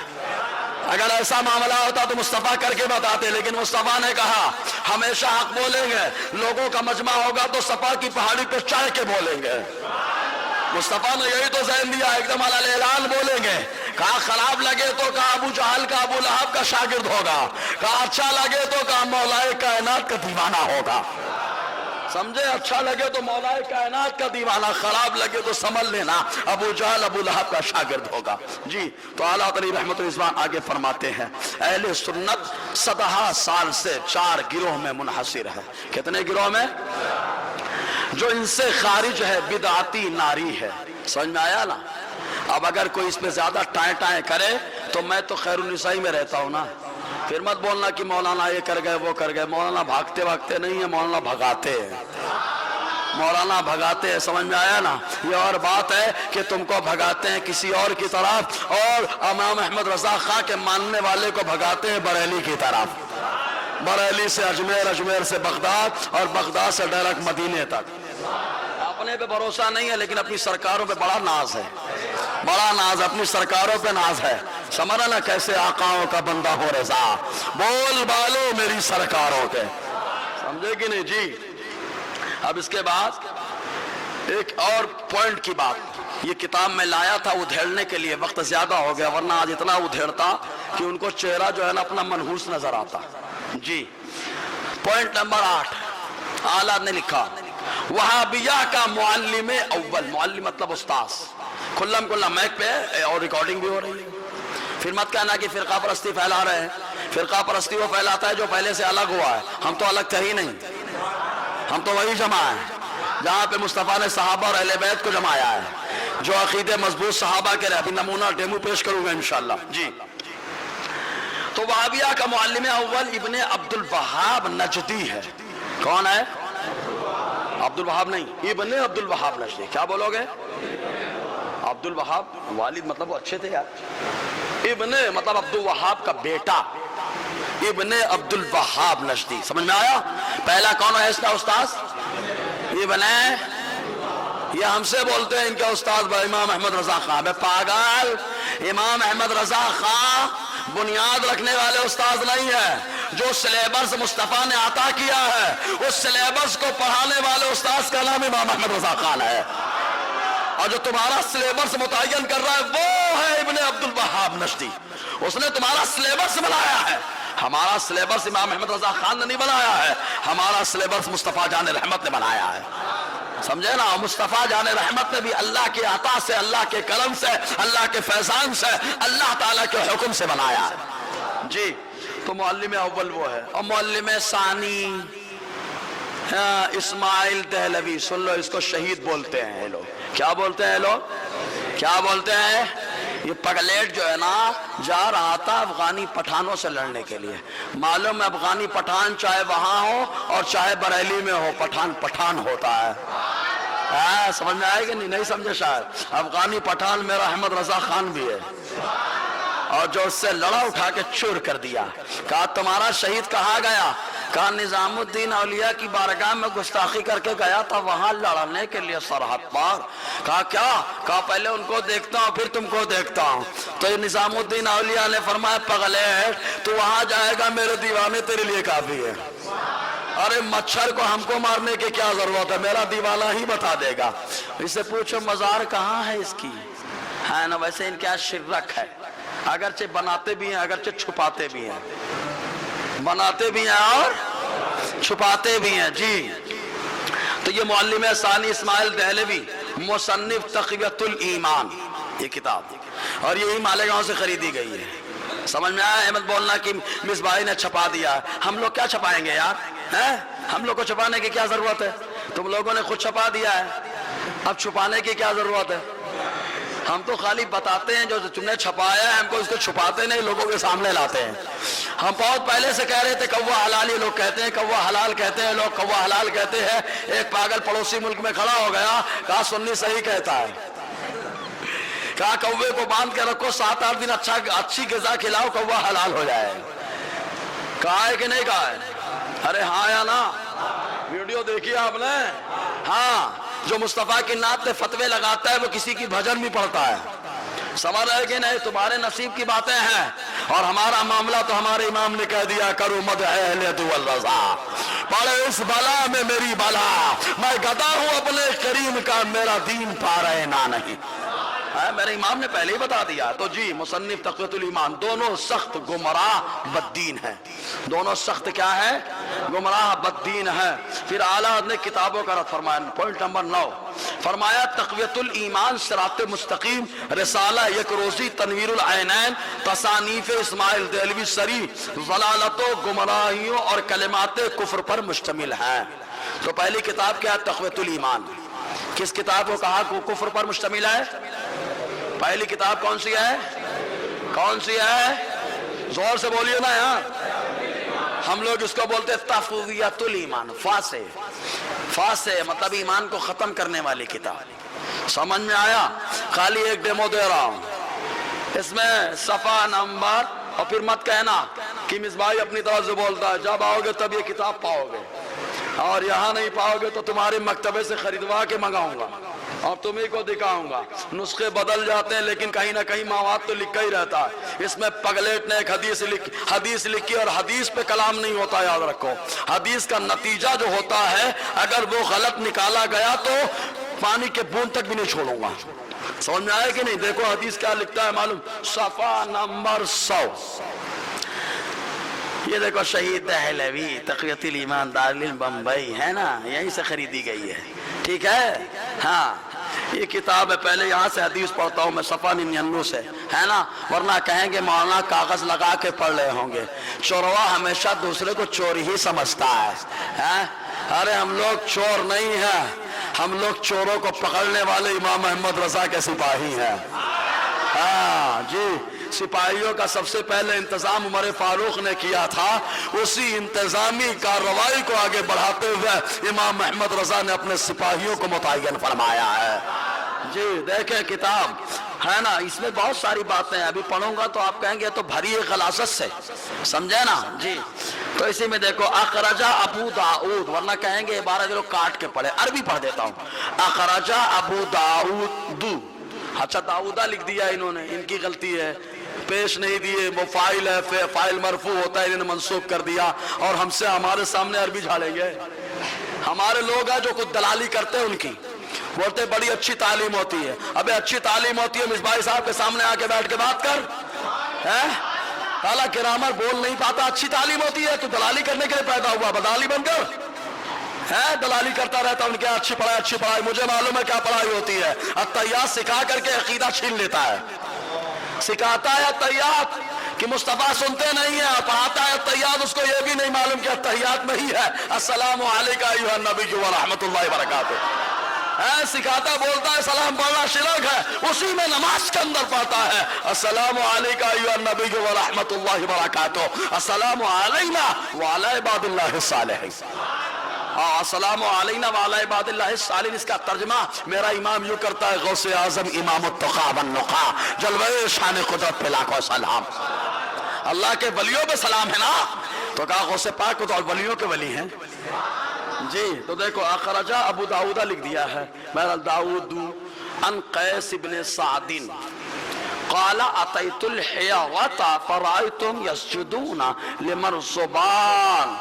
اگر ایسا معاملہ ہوتا تو مصطفیٰ کر کے بتاتے، لیکن مصطفیٰ نے کہا ہمیشہ حق بولیں گے. لوگوں کا مجمع ہوگا تو صفا کی پہاڑی پہ چڑھ کے بولیں گے. مصطفیٰ نے یہی تو ذہن دیا، ایک دم علی اعلان بولیں گے. کہا خراب لگے تو کہا ابو جہل کا، ابو لہب کا شاگرد ہوگا. کہا اچھا لگے تو کہا مولا کائنات کا دیوانہ ہوگا. سمجھے؟ اچھا لگے تو مولا کائنات کا دیوانہ، خراب لگے تو سمجھ لینا ابو جہل ابو لہب کا شاگرد ہوگا۔ جی تو اعلیٰ علی رحمت الرضوان آگے فرماتے ہیں اہل سنت 100 سال سے 4 گروہ میں منحصر ہے۔ کتنے گروہ میں؟ جو ان سے خارج ہے بدعتی ناری ہے۔ سمجھ میں آیا نا؟ اب اگر کوئی اس پہ زیادہ ٹائیں ٹائیں کرے تو میں تو خیر النسائی میں رہتا ہوں نا، پھر مت بولنا کہ مولانا یہ کر گئے وہ کر گئے۔ مولانا بھاگتے بھاگتے نہیں ہے، مولانا بھگاتے ہیں، مولانا بھگاتے ہیں۔ سمجھ میں آیا نا؟ یہ اور بات ہے کہ تم کو بھگاتے ہیں کسی اور کی طرف، اور امام احمد رضا خان کے ماننے والے کو بھگاتے ہیں بریلی کی طرف، بریلی سے اجمیر، اجمیر سے بغداد، اور بغداد سے ڈائریکٹ مدینے تک۔ اپنے پہ بھروسہ نہیں ہے لیکن اپنی سرکاروں پہ بڑا ناز ہے، بڑا ناز، اپنی سرکاروں پہ ناز ہے۔ سمجھا نا کیسے آقاؤں کا بندہ ہو رضا، بول بالو میری سرکاروں کے، سمجھے کہ نہیں؟ جی اب اس کے بعد ایک اور پوائنٹ کی بات، یہ کتاب میں لایا تھا ادھیڑنے کے لیے، وقت زیادہ ہو گیا ورنہ آج اتنا ادھیڑتا کہ ان کو چہرہ جو ہے نا اپنا منحوس نظر آتا۔ جی پوائنٹ نمبر 8 اعلیٰ نے لکھا وہابیہ کا معلم اول، معلم مطلب استاذ، کھلم کھلا میک پہ اور ریکارڈنگ بھی ہو رہی ہے۔ پھر مت کہنا کہ فرقہ پرستی پھیلا رہے ہیں، فرقہ پرستی وہ پھیلاتا ہے جو پہلے سے الگ ہوا ہے، ہم تو الگ تھے ہی نہیں، ہم تو وہی جمع ہیں جہاں پہ مصطفیٰ نے صحابہ اور اہل بیت کو جمایا ہے، جو عقیدے مضبوط صحابہ کے رہے۔ ابھی نمونہ ڈیمو پیش کروں گا انشاءاللہ۔ جی تو وہابیہ کا معلم اول ابن عبد الوہاب نجدی ہے۔ کون ہے؟ عبد الوہاب نہیں، ابن عبد الوہاب نجدی۔ کیا بولو گے؟ عبد الوہاب والد مطلب وہ اچھے تھے یار، ابن مطلب عبد الوہاب کا بیٹا، ابن عبد الوہاب نجدی۔ سمجھ میں آیا؟ پہلا کون ہے اس کا استاذ؟ ابن، یہ ہم سے بولتے ہیں ان کا استاذ امام احمد رضا خان۔ پاگل، امام احمد رضا خان بنیاد رکھنے والے استاذ نہیں ہے، جو سلیبس مصطفیٰ نے عطا کیا ہے اس سلیبس کو پڑھانے والے استاذ کا نام امام احمد رضا خان ہے، اور جو تمہارا سلیبس متعین کر رہا ہے وہ ہے ابن عبد الوہاب نجدی۔ اس نے تمہارا سلیبس بنایا ہے، ہمارا سلیبس امام احمد رضا خان نے نہیں بنایا ہے، ہمارا سلیبس مصطفیٰ جان رحمت نے بنایا ہے۔ سمجھے نا؟ مصطفیٰ جان رحمت نے بھی اللہ کے عطا سے، اللہ کے کرم سے، اللہ کے فیضان سے، اللہ تعالیٰ کے حکم سے بنایا ہے۔ جی تو معلم اول وہ ہے، اور معلم ثانی اسماعیل دہلوی، سن لو اس کو شہید بولتے ہیں لوگ۔ کیا بولتے ہیں لوگ؟ کیا بولتے ہیں؟ یہ پگلیٹ جو ہے نا جا رہا تھا افغانی پٹھانوں سے لڑنے کے لیے۔ معلوم ہے افغانی پٹھان چاہے وہاں ہو اور چاہے بریلی میں ہو، پٹھان پٹھان ہوتا ہے۔ سمجھ میں آئے گا؟ نہیں سمجھے شاید۔ افغانی پٹھان میرا احمد رضا خان بھی ہے، اور جو اس سے لڑا اٹھا کے چور کر دیا۔ کہا تمہارا شہید کہاں گیا؟ کہا نظام الدین اولیاء کی بارگاہ میں گستاخی کر کے گیا تھا وہاں لڑنے کے لیے سرحد پار۔ کہا کیا؟ کہا پہلے ان کو دیکھتا ہوں پھر تم کو دیکھتا ہوں۔ تو یہ نظام الدین اولیاء نے فرمایا پگلیٹ تو وہاں جائے گا میرے دیوانے تیرے لیے کافی ہے۔ ارے مچھر کو ہم کو مارنے کی کیا ضرورت ہے، میرا دیوانہ ہی بتا دے گا۔ اس سے پوچھو مزار کہاں ہے اس کی؟ ہے نا؟ ویسے ان کا شرک ہے، اگرچہ بناتے بھی ہیں اگرچہ چھپاتے بھی ہیں، بناتے بھی ہیں اور چھپاتے بھی ہیں۔ جی تو یہ معلم ثانی اسماعیل دہلوی، مصنف تقویۃ الایمان، یہ کتاب، اور یہی مالیگاؤں سے خریدی گئی ہے۔ سمجھ میں آیا؟ احمد بولنا کہ مصباحی نے چھپا دیا ہے، ہم لوگ کیا چھپائیں گے یار؟ ہم لوگ کو چھپانے کی کیا ضرورت ہے؟ تم لوگوں نے خود چھپا دیا ہے، اب چھپانے کی کیا ضرورت ہے؟ ہم تو خالی بتاتے ہیں جو تم نے چھپایا ہے، ہم کو اس کو چھپاتے نہیں، لوگوں کے سامنے لاتے ہیں۔ ہم بہت پہلے سے کہہ رہے تھے کوا حلال، یہ لوگ کہتے ہیں کوا حلال کہتے ہیں، لوگ کوا حلال کہتے ہیں۔ ایک پاگل پڑوسی ملک میں کھڑا ہو گیا، کہا سنی صحیح کہتا ہے، کہا کوے کو باندھ کے رکھو 7-8 دن اچھی غذا کھلاؤ کوا حلال ہو جائے۔ کہا ہے کہ نہیں کہا ہے؟ ارے ہاں یا نا؟ ویڈیو دیکھی آپ نے؟ ہاں، جو مصطفیٰ کی نعت پہ فتوے لگاتا ہے وہ کسی کی بھجن بھی پڑھتا ہے۔ سمجھ رہے کہ نہیں؟ تمہارے نصیب کی باتیں ہیں، اور ہمارا معاملہ تو ہمارے امام نے کہہ دیا کرو مدح اہل دول رضا، پڑے اس بلا میں میری بلا، میں گدا ہوں اپنے کریم کا، میرا دین پا رہے نہ نہیں۔ میرے امام نے پہلے ہی بتا دیا. تو جی مصنف تقویۃ الایمان دونوں سخت گمراہ بددین ہیں. دونوں سخت کیا ہے؟ گمراہ بددین ہیں. پھر اعلیٰ نے کتابوں کا رد فرمایا. پوائنٹ نمبر 9 فرمایا تقویۃ الایمان صراط مستقیم رسالہ یک روزی تنویر العینین تصانیف اسماعیل دہلوی سری ضلالتوں گمراہیوں اور کلمات کفر پر مشتمل ہے. تو پہلی کتاب کیا ہے؟ تقویۃ الایمان. کس کتاب کو کہا کہ کفر پر مشتمل ہے؟ پہلی کتاب کون سی ہے؟ کون سی ہے؟ زور سے بولیے نا. یہاں ہم لوگ اس کو بولتے تفویض الایمان. فا سے مطلب ایمان کو ختم کرنے والی کتاب. سمجھ میں آیا؟ خالی ایک ڈیمو دے رہا ہوں. اس میں صفحہ نمبر اور پھر مت کہنا کہ مصباحی اپنی طرف سے بولتا ہے. جب آؤ گے تب یہ کتاب پاؤ گے اور یہاں نہیں پاؤ گے تو تمہارے مکتبے سے خریدوا کے منگاؤں گا اور تمہیں کو دکھاؤں گا. نسخے بدل جاتے ہیں لیکن کہیں نہ کہیں مواد تو لکھا ہی رہتا ہے. اس میں پگلیٹ نے ایک حدیث لکھی اور حدیث پہ کلام نہیں ہوتا. یاد رکھو حدیث کا نتیجہ جو ہوتا ہے اگر وہ غلط نکالا گیا تو پانی کے بوند تک بھی نہیں چھوڑوں گا. سمجھ میں آئے کہ نہیں؟ دیکھو حدیث کیا لکھتا ہے معلوم. صفحہ نمبر 100 یہ دیکھو شہید دہلوی تقویۃ الایمان دارالعلوم بمبئی ہے نا, یہیں سے خریدی گئی ہے. ٹھیک ہے ہاں یہ کتاب ہے. پہلے یہاں سے حدیث پڑھتا ہوں میں صفحہ 99 سے ہے نا, ورنہ کہیں گے مولانا کاغذ لگا کے پڑھ رہے ہوں گے. چوروا ہمیشہ دوسرے کو چور ہی سمجھتا ہے. ارے ہم لوگ چور نہیں ہیں, ہم لوگ چوروں کو پکڑنے والے امام احمد رضا کے سپاہی ہیں. ہاں جی سپاہیوں کا سب سے پہلے انتظام عمر فاروق نے کیا تھا. اسی انتظامی کارروائی کو آگے بڑھاتے ہوئے امام احمد رضا نے اپنے سپاہیوں کو متعین فرمایا ہے. جی دیکھیں کتاب ہے نا, اس میں بہت ساری باتیں ہیں. ابھی پڑھوں گا تو آپ کہیں گے تو بھری غلاظت سے, سمجھے نا جی. تو اسی میں دیکھو اخرجہ ابو داؤد, ورنہ کہیں گے عبارت لوگ کاٹ کے پڑھے. عربی پڑھ دیتا ہوں. اخرجہ ابو داؤد. اچھا داؤدہ لکھ دیا انہوں نے, ان کی غلطی ہے, پیش نہیں دیے. وہ فائل ہے, فائل مرفوع ہوتا ہے, انہوں نے منسوب کر دیا اور ہم سے ہمارے سامنے عربی جھاڑیں گے. ہمارے لوگ ہیں جو کچھ دلالی کرتے ہیں, ان کی بولتے بڑی اچھی تعلیم ہوتی ہے. ابے اچھی تعلیم ہوتی ہے مصباحی صاحب کے سامنے آ کے بیٹھ کے بات کر. حالانکہ گرامر بول نہیں پاتا, اچھی تعلیم ہوتی ہے. تو دلالی کرنے کے لیے پیدا ہوا, بدالی بن کر دلالی کرتا رہتا. ان کے اچھی پڑھائی مجھے معلوم ہے کیا پڑھائی ہوتی ہے. الطیات سکھا کر کے عقیدہ چھین لیتا ہے. سکھاتا ہے الطیات کہ مصطفیٰ سنتے نہیں ہیں, پڑھاتا ہے الطیات, اس کو یہ بھی نہیں معلوم کہ التحیات میں ہی ہے السلام علیکم ایھا النبی ورحمۃ اللہ وبرکاتہ. سکھاتا بولتا ہے سلام پڑھنا شرک ہے, اسی میں نماز کے اندر پڑھتا ہے السلام علیکم ایھا النبی ورحمۃ اللہ وبرکاتہ, السلام علینا وعلی عباد اللہ الصالحین. السلام علینا وعلی عباد اللہ الصالحین. اس کا ترجمہ میرا امام یوں کرتا ہے, غوث اعظم امام التقیٰ والنقیٰ جلوہ شان قدرت پہ لاکھوں سلام. اللہ کے ولیوں پہ سلام ہے نا, تو کہا غوث پاک کو تو ولیوں کے ولی ہیں جی. تو دیکھو اخرجہ ابو داؤدہ لکھ دیا ہے. بہرحال داؤد ان قیس بن سعد قال اتیت الحیوۃ فرأیتهم یسجدون لمرزبان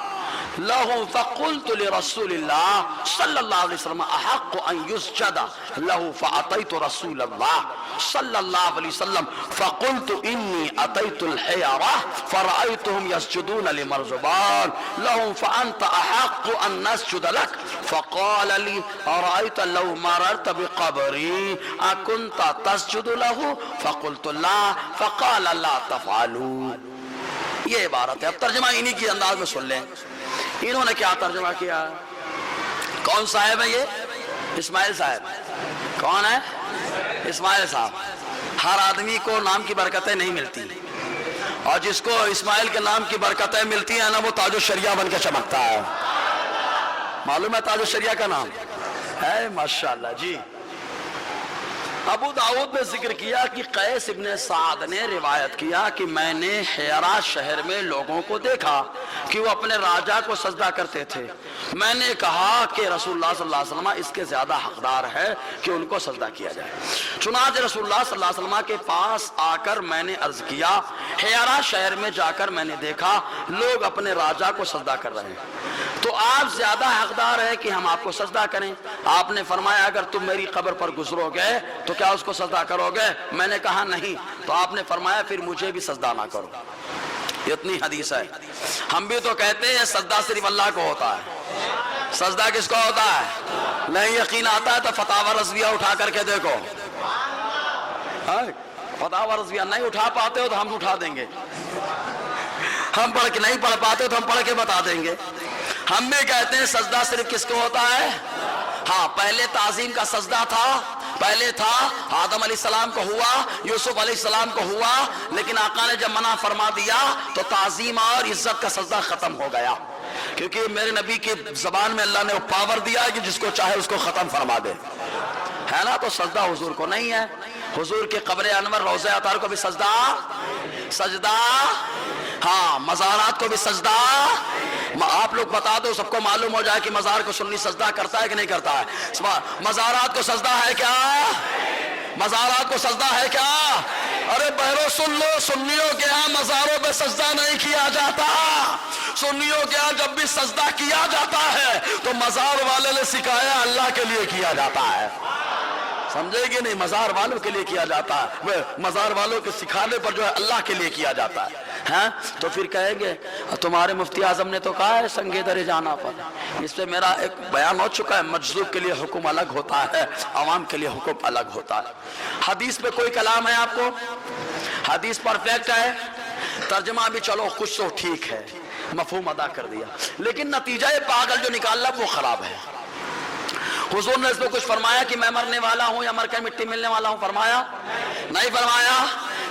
له فقلت لرسول الله صلى الله عليه وسلم احق ان يسجد له فاتيت رسول الله صلى الله عليه وسلم فقلت اني اتيت الحيرة فرأيتهم يسجدون لمرزبان لهم فانت احق ان نسجد لك فقال لي ارايت لو مررت بقبري اكنت تسجد له فقلت لا فقال لا تفعلوا. یہ عبارت ہے. اب ترجمہ انہی کی انداز میں سن لیں. انہوں نے کیا ترجمہ کیا؟ کون صاحب ہے یہ؟ اسماعیل صاحب. کون ہے؟ اسماعیل صاحب. ہر آدمی کو نام کی برکتیں نہیں ملتی, اور جس کو اسماعیل کے نام کی برکتیں ملتی ہیں نا وہ تاج الشریعہ بن کے چمکتا ہے. معلوم ہے تاج الشریعہ کا نام ہے؟ ماشاءاللہ جی. ابو داؤد نے ذکر کیا کہ قیس ابن سعد نے روایت کیا کہ میں نے حیرہ شہر میں لوگوں کو دیکھا کہ وہ اپنے راجا کو سجدہ کرتے تھے. میں نے کہا کہ رسول اللہ صلی اللہ علیہ وسلم اس کے زیادہ حقدار ہے کہ ان کو سجدہ کیا جائے. چنانچہ رسول اللہ صلی اللہ علیہ وسلم کے پاس آ کر میں نے عرض کیا, حیرہ شہر میں جا کر میں نے دیکھا لوگ اپنے راجا کو سجدہ کر رہے ہیں. تو آپ زیادہ حقدار ہے کہ ہم آپ کو سجدہ کریں. آپ نے فرمایا اگر تم میری قبر پر گزرو گے تو کیا اس کو سجدہ کرو گے؟ میں نے کہا نہیں. تو آپ نے فرمایا پھر مجھے بھی سجدہ نہ کرو. اتنی حدیث ہے. ہم بھی تو کہتے ہیں سجدہ صرف اللہ کو ہوتا ہے. سجدہ کس کو ہوتا ہے؟ نہیں یقین آتا ہے تو فتاوی رضویہ اٹھا کر کے دیکھو. فتاوی رضویہ نہیں اٹھا پاتے ہو تو ہم اٹھا دیں گے. ہم پڑھ کے نہیں پڑھ پاتے تو ہم پڑھ کے بتا دیں گے. ہم بھی کہتے ہیں سجدہ صرف کس کو ہوتا ہے؟ ہاں پہلے تعظیم کا سجدہ تھا. پہلے تھا آدم علیہ السلام کو ہوا, یوسف علیہ السلام کو ہوا, لیکن آقا نے جب منع فرما دیا تو تعظیم اور عزت کا سجدہ ختم ہو گیا. کیونکہ میرے نبی کی زبان میں اللہ نے وہ پاور دیا کہ جس کو چاہے اس کو ختم فرما دے, ہے نا. تو سجدہ حضور کو نہیں ہے. حضور کے قبر انور روضہ اطہار کو بھی سجدہ, ہاں مزارات کو بھی سجدہ. آپ لوگ بتا دو, سب کو معلوم ہو جائے کہ مزار کو سنی سجدہ کرتا ہے کہ نہیں کرتا ہے. مزارات کو سجدہ ہے کیا؟ مزارات کو سجدہ ہے کیا؟ ارے بہرو سن لو, سنیوں کے یہاں مزاروں پہ سجدہ نہیں کیا جاتا. سنیوں کے یہاں جب بھی سجدہ کیا جاتا ہے تو مزار والے نے سکھایا اللہ کے لیے کیا جاتا ہے. سمجھے گی نہیں؟ مزار والوں کے لیے کیا جاتا ہے. مزار والوں کے سکھانے پر جو ہے اللہ کے لیے کیا جاتا ہے. ہاں تو پھر کہیں گے تمہارے مفتی اعظم نے تو کہا ہے سنگ درے جانا پر. اس پہ میرا ایک بیان ہو چکا ہے. مجذوب کے لیے حکم الگ ہوتا ہے, عوام کے لیے حکم الگ ہوتا ہے. حدیث پہ کوئی کلام ہے آپ کو؟ حدیث پرفیکٹ ہے. ترجمہ بھی چلو کچھ تو ٹھیک ہے, مفہوم ادا کر دیا, لیکن نتیجہ پاگل جو نکالا وہ خراب ہے. حضور نے اس پہ کچھ فرمایا کہ میں مرنے والا ہوں یا مر کر مٹی ملنے والا ہوں؟ فرمایا نہیں؟ فرمایا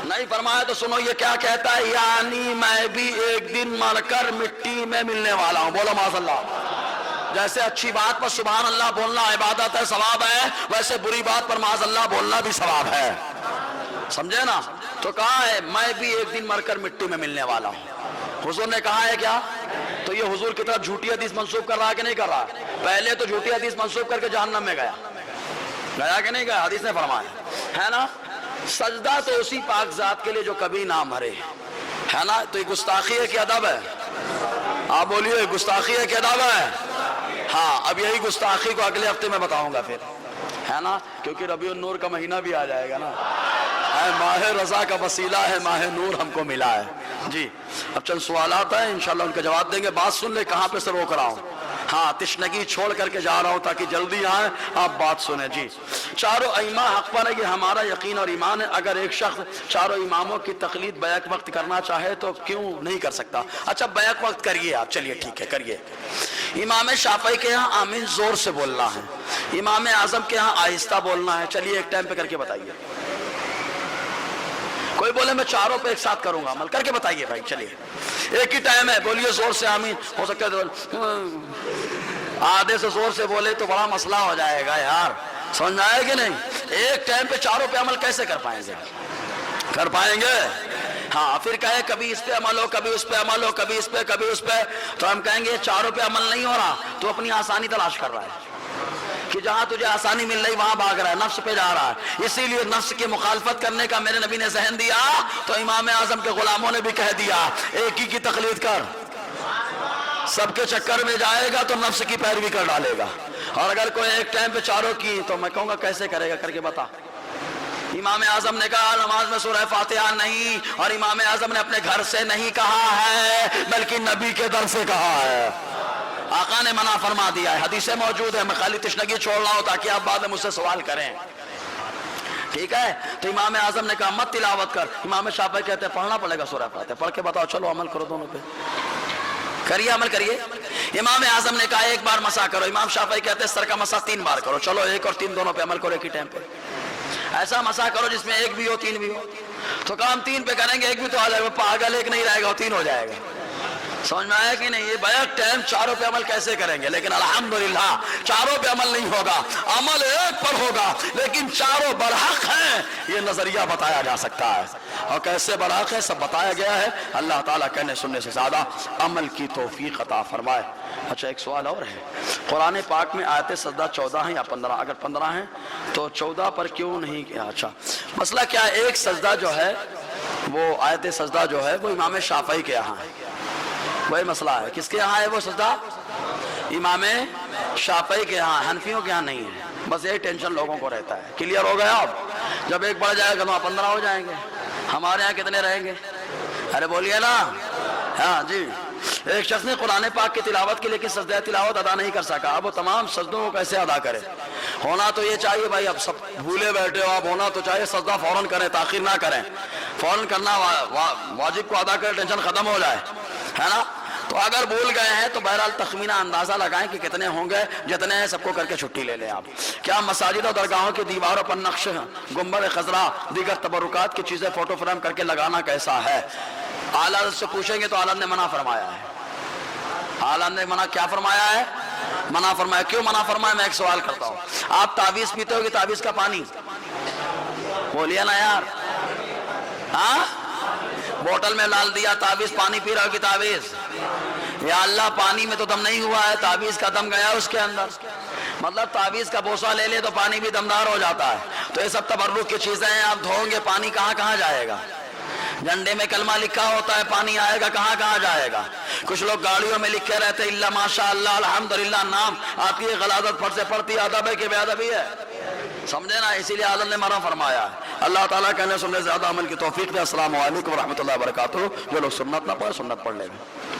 نہیں. فرمایا تو سنو یہ کیا کہتا ہے, یعنی میں بھی ایک دن مر کر مٹی میں ملنے والا ہوں. بولو معاذ اللہ. جیسے اچھی بات پر سبحان اللہ بولنا عبادت ہے, ثواب ہے, ویسے بری بات پر معاذ اللہ بولنا بھی ثواب ہے. سمجھے نا؟ تو کہا ہے میں بھی ایک دن مر کر مٹی میں ملنے والا ہوں. حضور نے کہا ہے کیا؟ تو یہ حضور کی طرف جھوٹی حدیث منسوخ کر رہا ہے کہ نہیں کر رہا؟ پہلے تو جھوٹی حدیث منسوخ کر کے جہنم میں گیا کہ نہیں گیا؟ حدیث نے فرمایا ہے نا. سجدہ تو اسی پاک ذات کے لیے جو کبھی نہ مرے, ہے نا. تو یہ گستاخی ہے کہ ادب ہے؟ آپ بولیے, گستاخی ہے کہ ادب ہے؟ ہاں اب یہی گستاخی کو اگلے ہفتے میں بتاؤں گا پھر, ہے نا, کیونکہ ربیع النور کا مہینہ بھی آ جائے گا نا. ماہ رضا کا وسیلہ ہے, ماہ نور ہم کو ملا ہے. جی اب چند سوالات ہیں, انشاءاللہ ان کا جواب دیں گے. بات سن لے کہاں پہ سے روک رہا ہوں. ہاں تشنگی چھوڑ کر کے جا رہا ہوں تاکہ جلدی آئیں, آپ بات سنیں. جی چاروں ائمہ حق پر ہے, یہ ہمارا یقین اور ایمان ہے. اگر ایک شخص چاروں اماموں کی تقلید بیک وقت کرنا چاہے تو کیوں نہیں کر سکتا؟ اچھا بیک وقت کریے آپ, چلیے ٹھیک ہے کریے. امام شافعی کے یہاں آمین زور سے بولنا ہے, امام اعظم کے یہاں آہستہ بولنا ہے. چلیے ایک ٹائم پہ کر کے بتائیے. کوئی بولے میں چاروں پہ ایک ساتھ کروں گا, عمل کر کے بتائیے بھائی. چلیے ایک ہی ٹائم ہے, بولیے زور سے آمین. ہو سکتا ہے آدھے سے زور سے بولے تو بڑا مسئلہ ہو جائے گا یار, سمجھ میں آئے کہ نہیں؟ ایک ٹائم پہ چاروں پہ عمل کیسے کر پائیں گے؟ کر پائیں گے؟ ہاں پھر کہے کبھی اس پہ عمل ہو, کبھی اس پہ عمل ہو, کبھی اس پہ کبھی اس پہ, تو ہم کہیں گے چاروں پہ عمل نہیں ہو رہا, تو اپنی آسانی تلاش کر رہا ہے کہ جہاں تجھے آسانی مل رہی وہاں بھاگ رہا ہے, نفس پہ جا رہا ہے. اسی لیے نفس کی مخالفت کرنے کا میرے نبی نے ذہن دیا, تو امام اعظم کے غلاموں نے بھی کہہ دیا ایک ہی کی تقلید کر. سب کے چکر میں جائے گا تو نفس کی پیروی کر ڈالے گا. اور اگر کوئی ایک ٹائم پہ چاروں کی, تو میں کہوں گا کیسے کرے گا, کر کے بتا. امام اعظم نے کہا نماز میں سورہ فاتحہ نہیں, اور امام اعظم نے اپنے گھر سے نہیں کہا ہے بلکہ نبی کے در سے کہا ہے. آقا نے منع فرما دیا ہے, حدیثیں موجود ہیں. میں خالی تشنگی چھوڑ رہا ہوں تاکہ آپ بعد میں مجھ سے سوال کریں, ٹھیک ہے. تو امام اعظم نے کہا مت تلاوت کر. امام شافعی کہتے ہیں پڑھنا پڑے گا سورہ فاتحہ, پڑھ کے بتاؤ. چلو عمل کرو, دونوں پہ کریے, عمل کریے. امام اعظم نے کہا ایک بار مسح کرو. امام شافعی کہتے ہیں سر کا مسح 3 بار کرو. چلو 1 اور 3 دونوں پہ عمل کرو ایک ہی ٹائم پہ. ایسا مسح کرو جس میں 1 بھی ہو 3 بھی ہو. تو کام 3 پہ کریں گے, 1 بھی تو آ جائے گا, پاگل 1 نہیں رہے گا, 3 ہو جائے گا. سمجھ میں آیا کہ نہیں؟ یہ بیک ٹائم چاروں پہ عمل کیسے کریں گے؟ لیکن الحمدللہ چاروں پہ عمل نہیں ہوگا, عمل ایک پر ہوگا, لیکن چاروں برحق ہیں یہ نظریہ بتایا جا سکتا ہے. اور کیسے برحق ہے سب بتایا گیا ہے. اللہ تعالیٰ کہنے سننے سے زیادہ عمل کی توفیق عطا فرمائے. اچھا ایک سوال اور ہے, قرآن پاک میں آیت سجدہ 14 ہیں یا 15؟ اگر 15 ہیں تو 14 پر کیوں نہیں کیا؟ اچھا مسئلہ کیا ہے, ایک سجدہ جو ہے وہ آیت سجدہ جو ہے وہ امام شافعی کے یہاں ہے. وہی مسئلہ ہے, کس کے یہاں ہے وہ سجدہ؟ امام شافعی کے ہاں، حنفیوں کے ہاں نہیں ہے. بس یہ ٹینشن لوگوں کو رہتا ہے. کلیئر ہو گیا؟ اب جب ایک بڑھ جائے گا تو 15 ہو جائیں گے. ہمارے یہاں کتنے رہیں گے؟ ارے بولیے نا. ہاں جی. ایک شخص نے قرآن پاک کی تلاوت کی لیکن سجدہ تلاوت ادا نہیں کر سکا. اب وہ تمام سجدوں کو کیسے ادا کرے؟ ہونا تو یہ چاہیے بھائی، اب سب بھولے بیٹھے ہو آپ، ہونا تو چاہیے سجدہ فوراً کریں، تاخیر نہ کریں. فوراً کرنا، واجب کو ادا کرے، ٹینشن ختم ہو جائے، ہے نا. تو اگر بھول گئے ہیں تو بہرحال تخمینہ اندازہ لگائیں کہ کتنے ہوں گے. جتنے ہیں سب کو کر کے چھٹی لے لیں آپ. کیا مساجد اور درگاہوں کی دیواروں پر نقش، گنبد خضراء، دیگر تبرکات کی چیزیں فوٹو فریم کر کے لگانا کیسا ہے؟ اعلیٰ حضرت سے پوچھیں گے تو اعلیٰ نے منع فرمایا ہے. اعلیٰ نے منع کیا فرمایا ہے؟ منع فرمایا. کیوں منع فرمایا؟ میں ایک سوال کرتا ہوں. آپ تعویذ پیتے ہو کہ تعویذ کا پانی؟ بولیے نا یار. ہاں، بوتل میں ڈال دیا تعویذ، پانی پی رہا ہو کہ تعویذ؟ یا اللہ، پانی میں تو دم نہیں ہوا ہے، تعویذ کا دم گیا اس کے اندر. مطلب تعویذ کا بوسہ لے لے تو پانی بھی دمدار ہو جاتا ہے. تو یہ سب تبرک کی چیزیں ہیں. آپ دھوؤں گے، پانی کہاں کہاں جائے گا؟ جھنڈے میں کلمہ لکھا ہوتا ہے، پانی آئے گا کہاں کہاں جائے گا؟ کچھ لوگ گاڑیوں میں لکھے رہتے اللہ ماشاء اللہ الحمدللہ نام. آپ کی غلاظت پھٹ سے پڑتی، ادب ہے کہ بے ادبی ہے؟ سمجھے نا. اسی لیے اعلیٰ نے منع فرمایا. اللہ تعالیٰ کہنے سننے زیادہ عمل کی توفیق دے. السلام علیکم ورحمۃ اللہ وبرکاتہ. جو لوگ سنت نہ پڑھے سنت پڑھ لیں گے.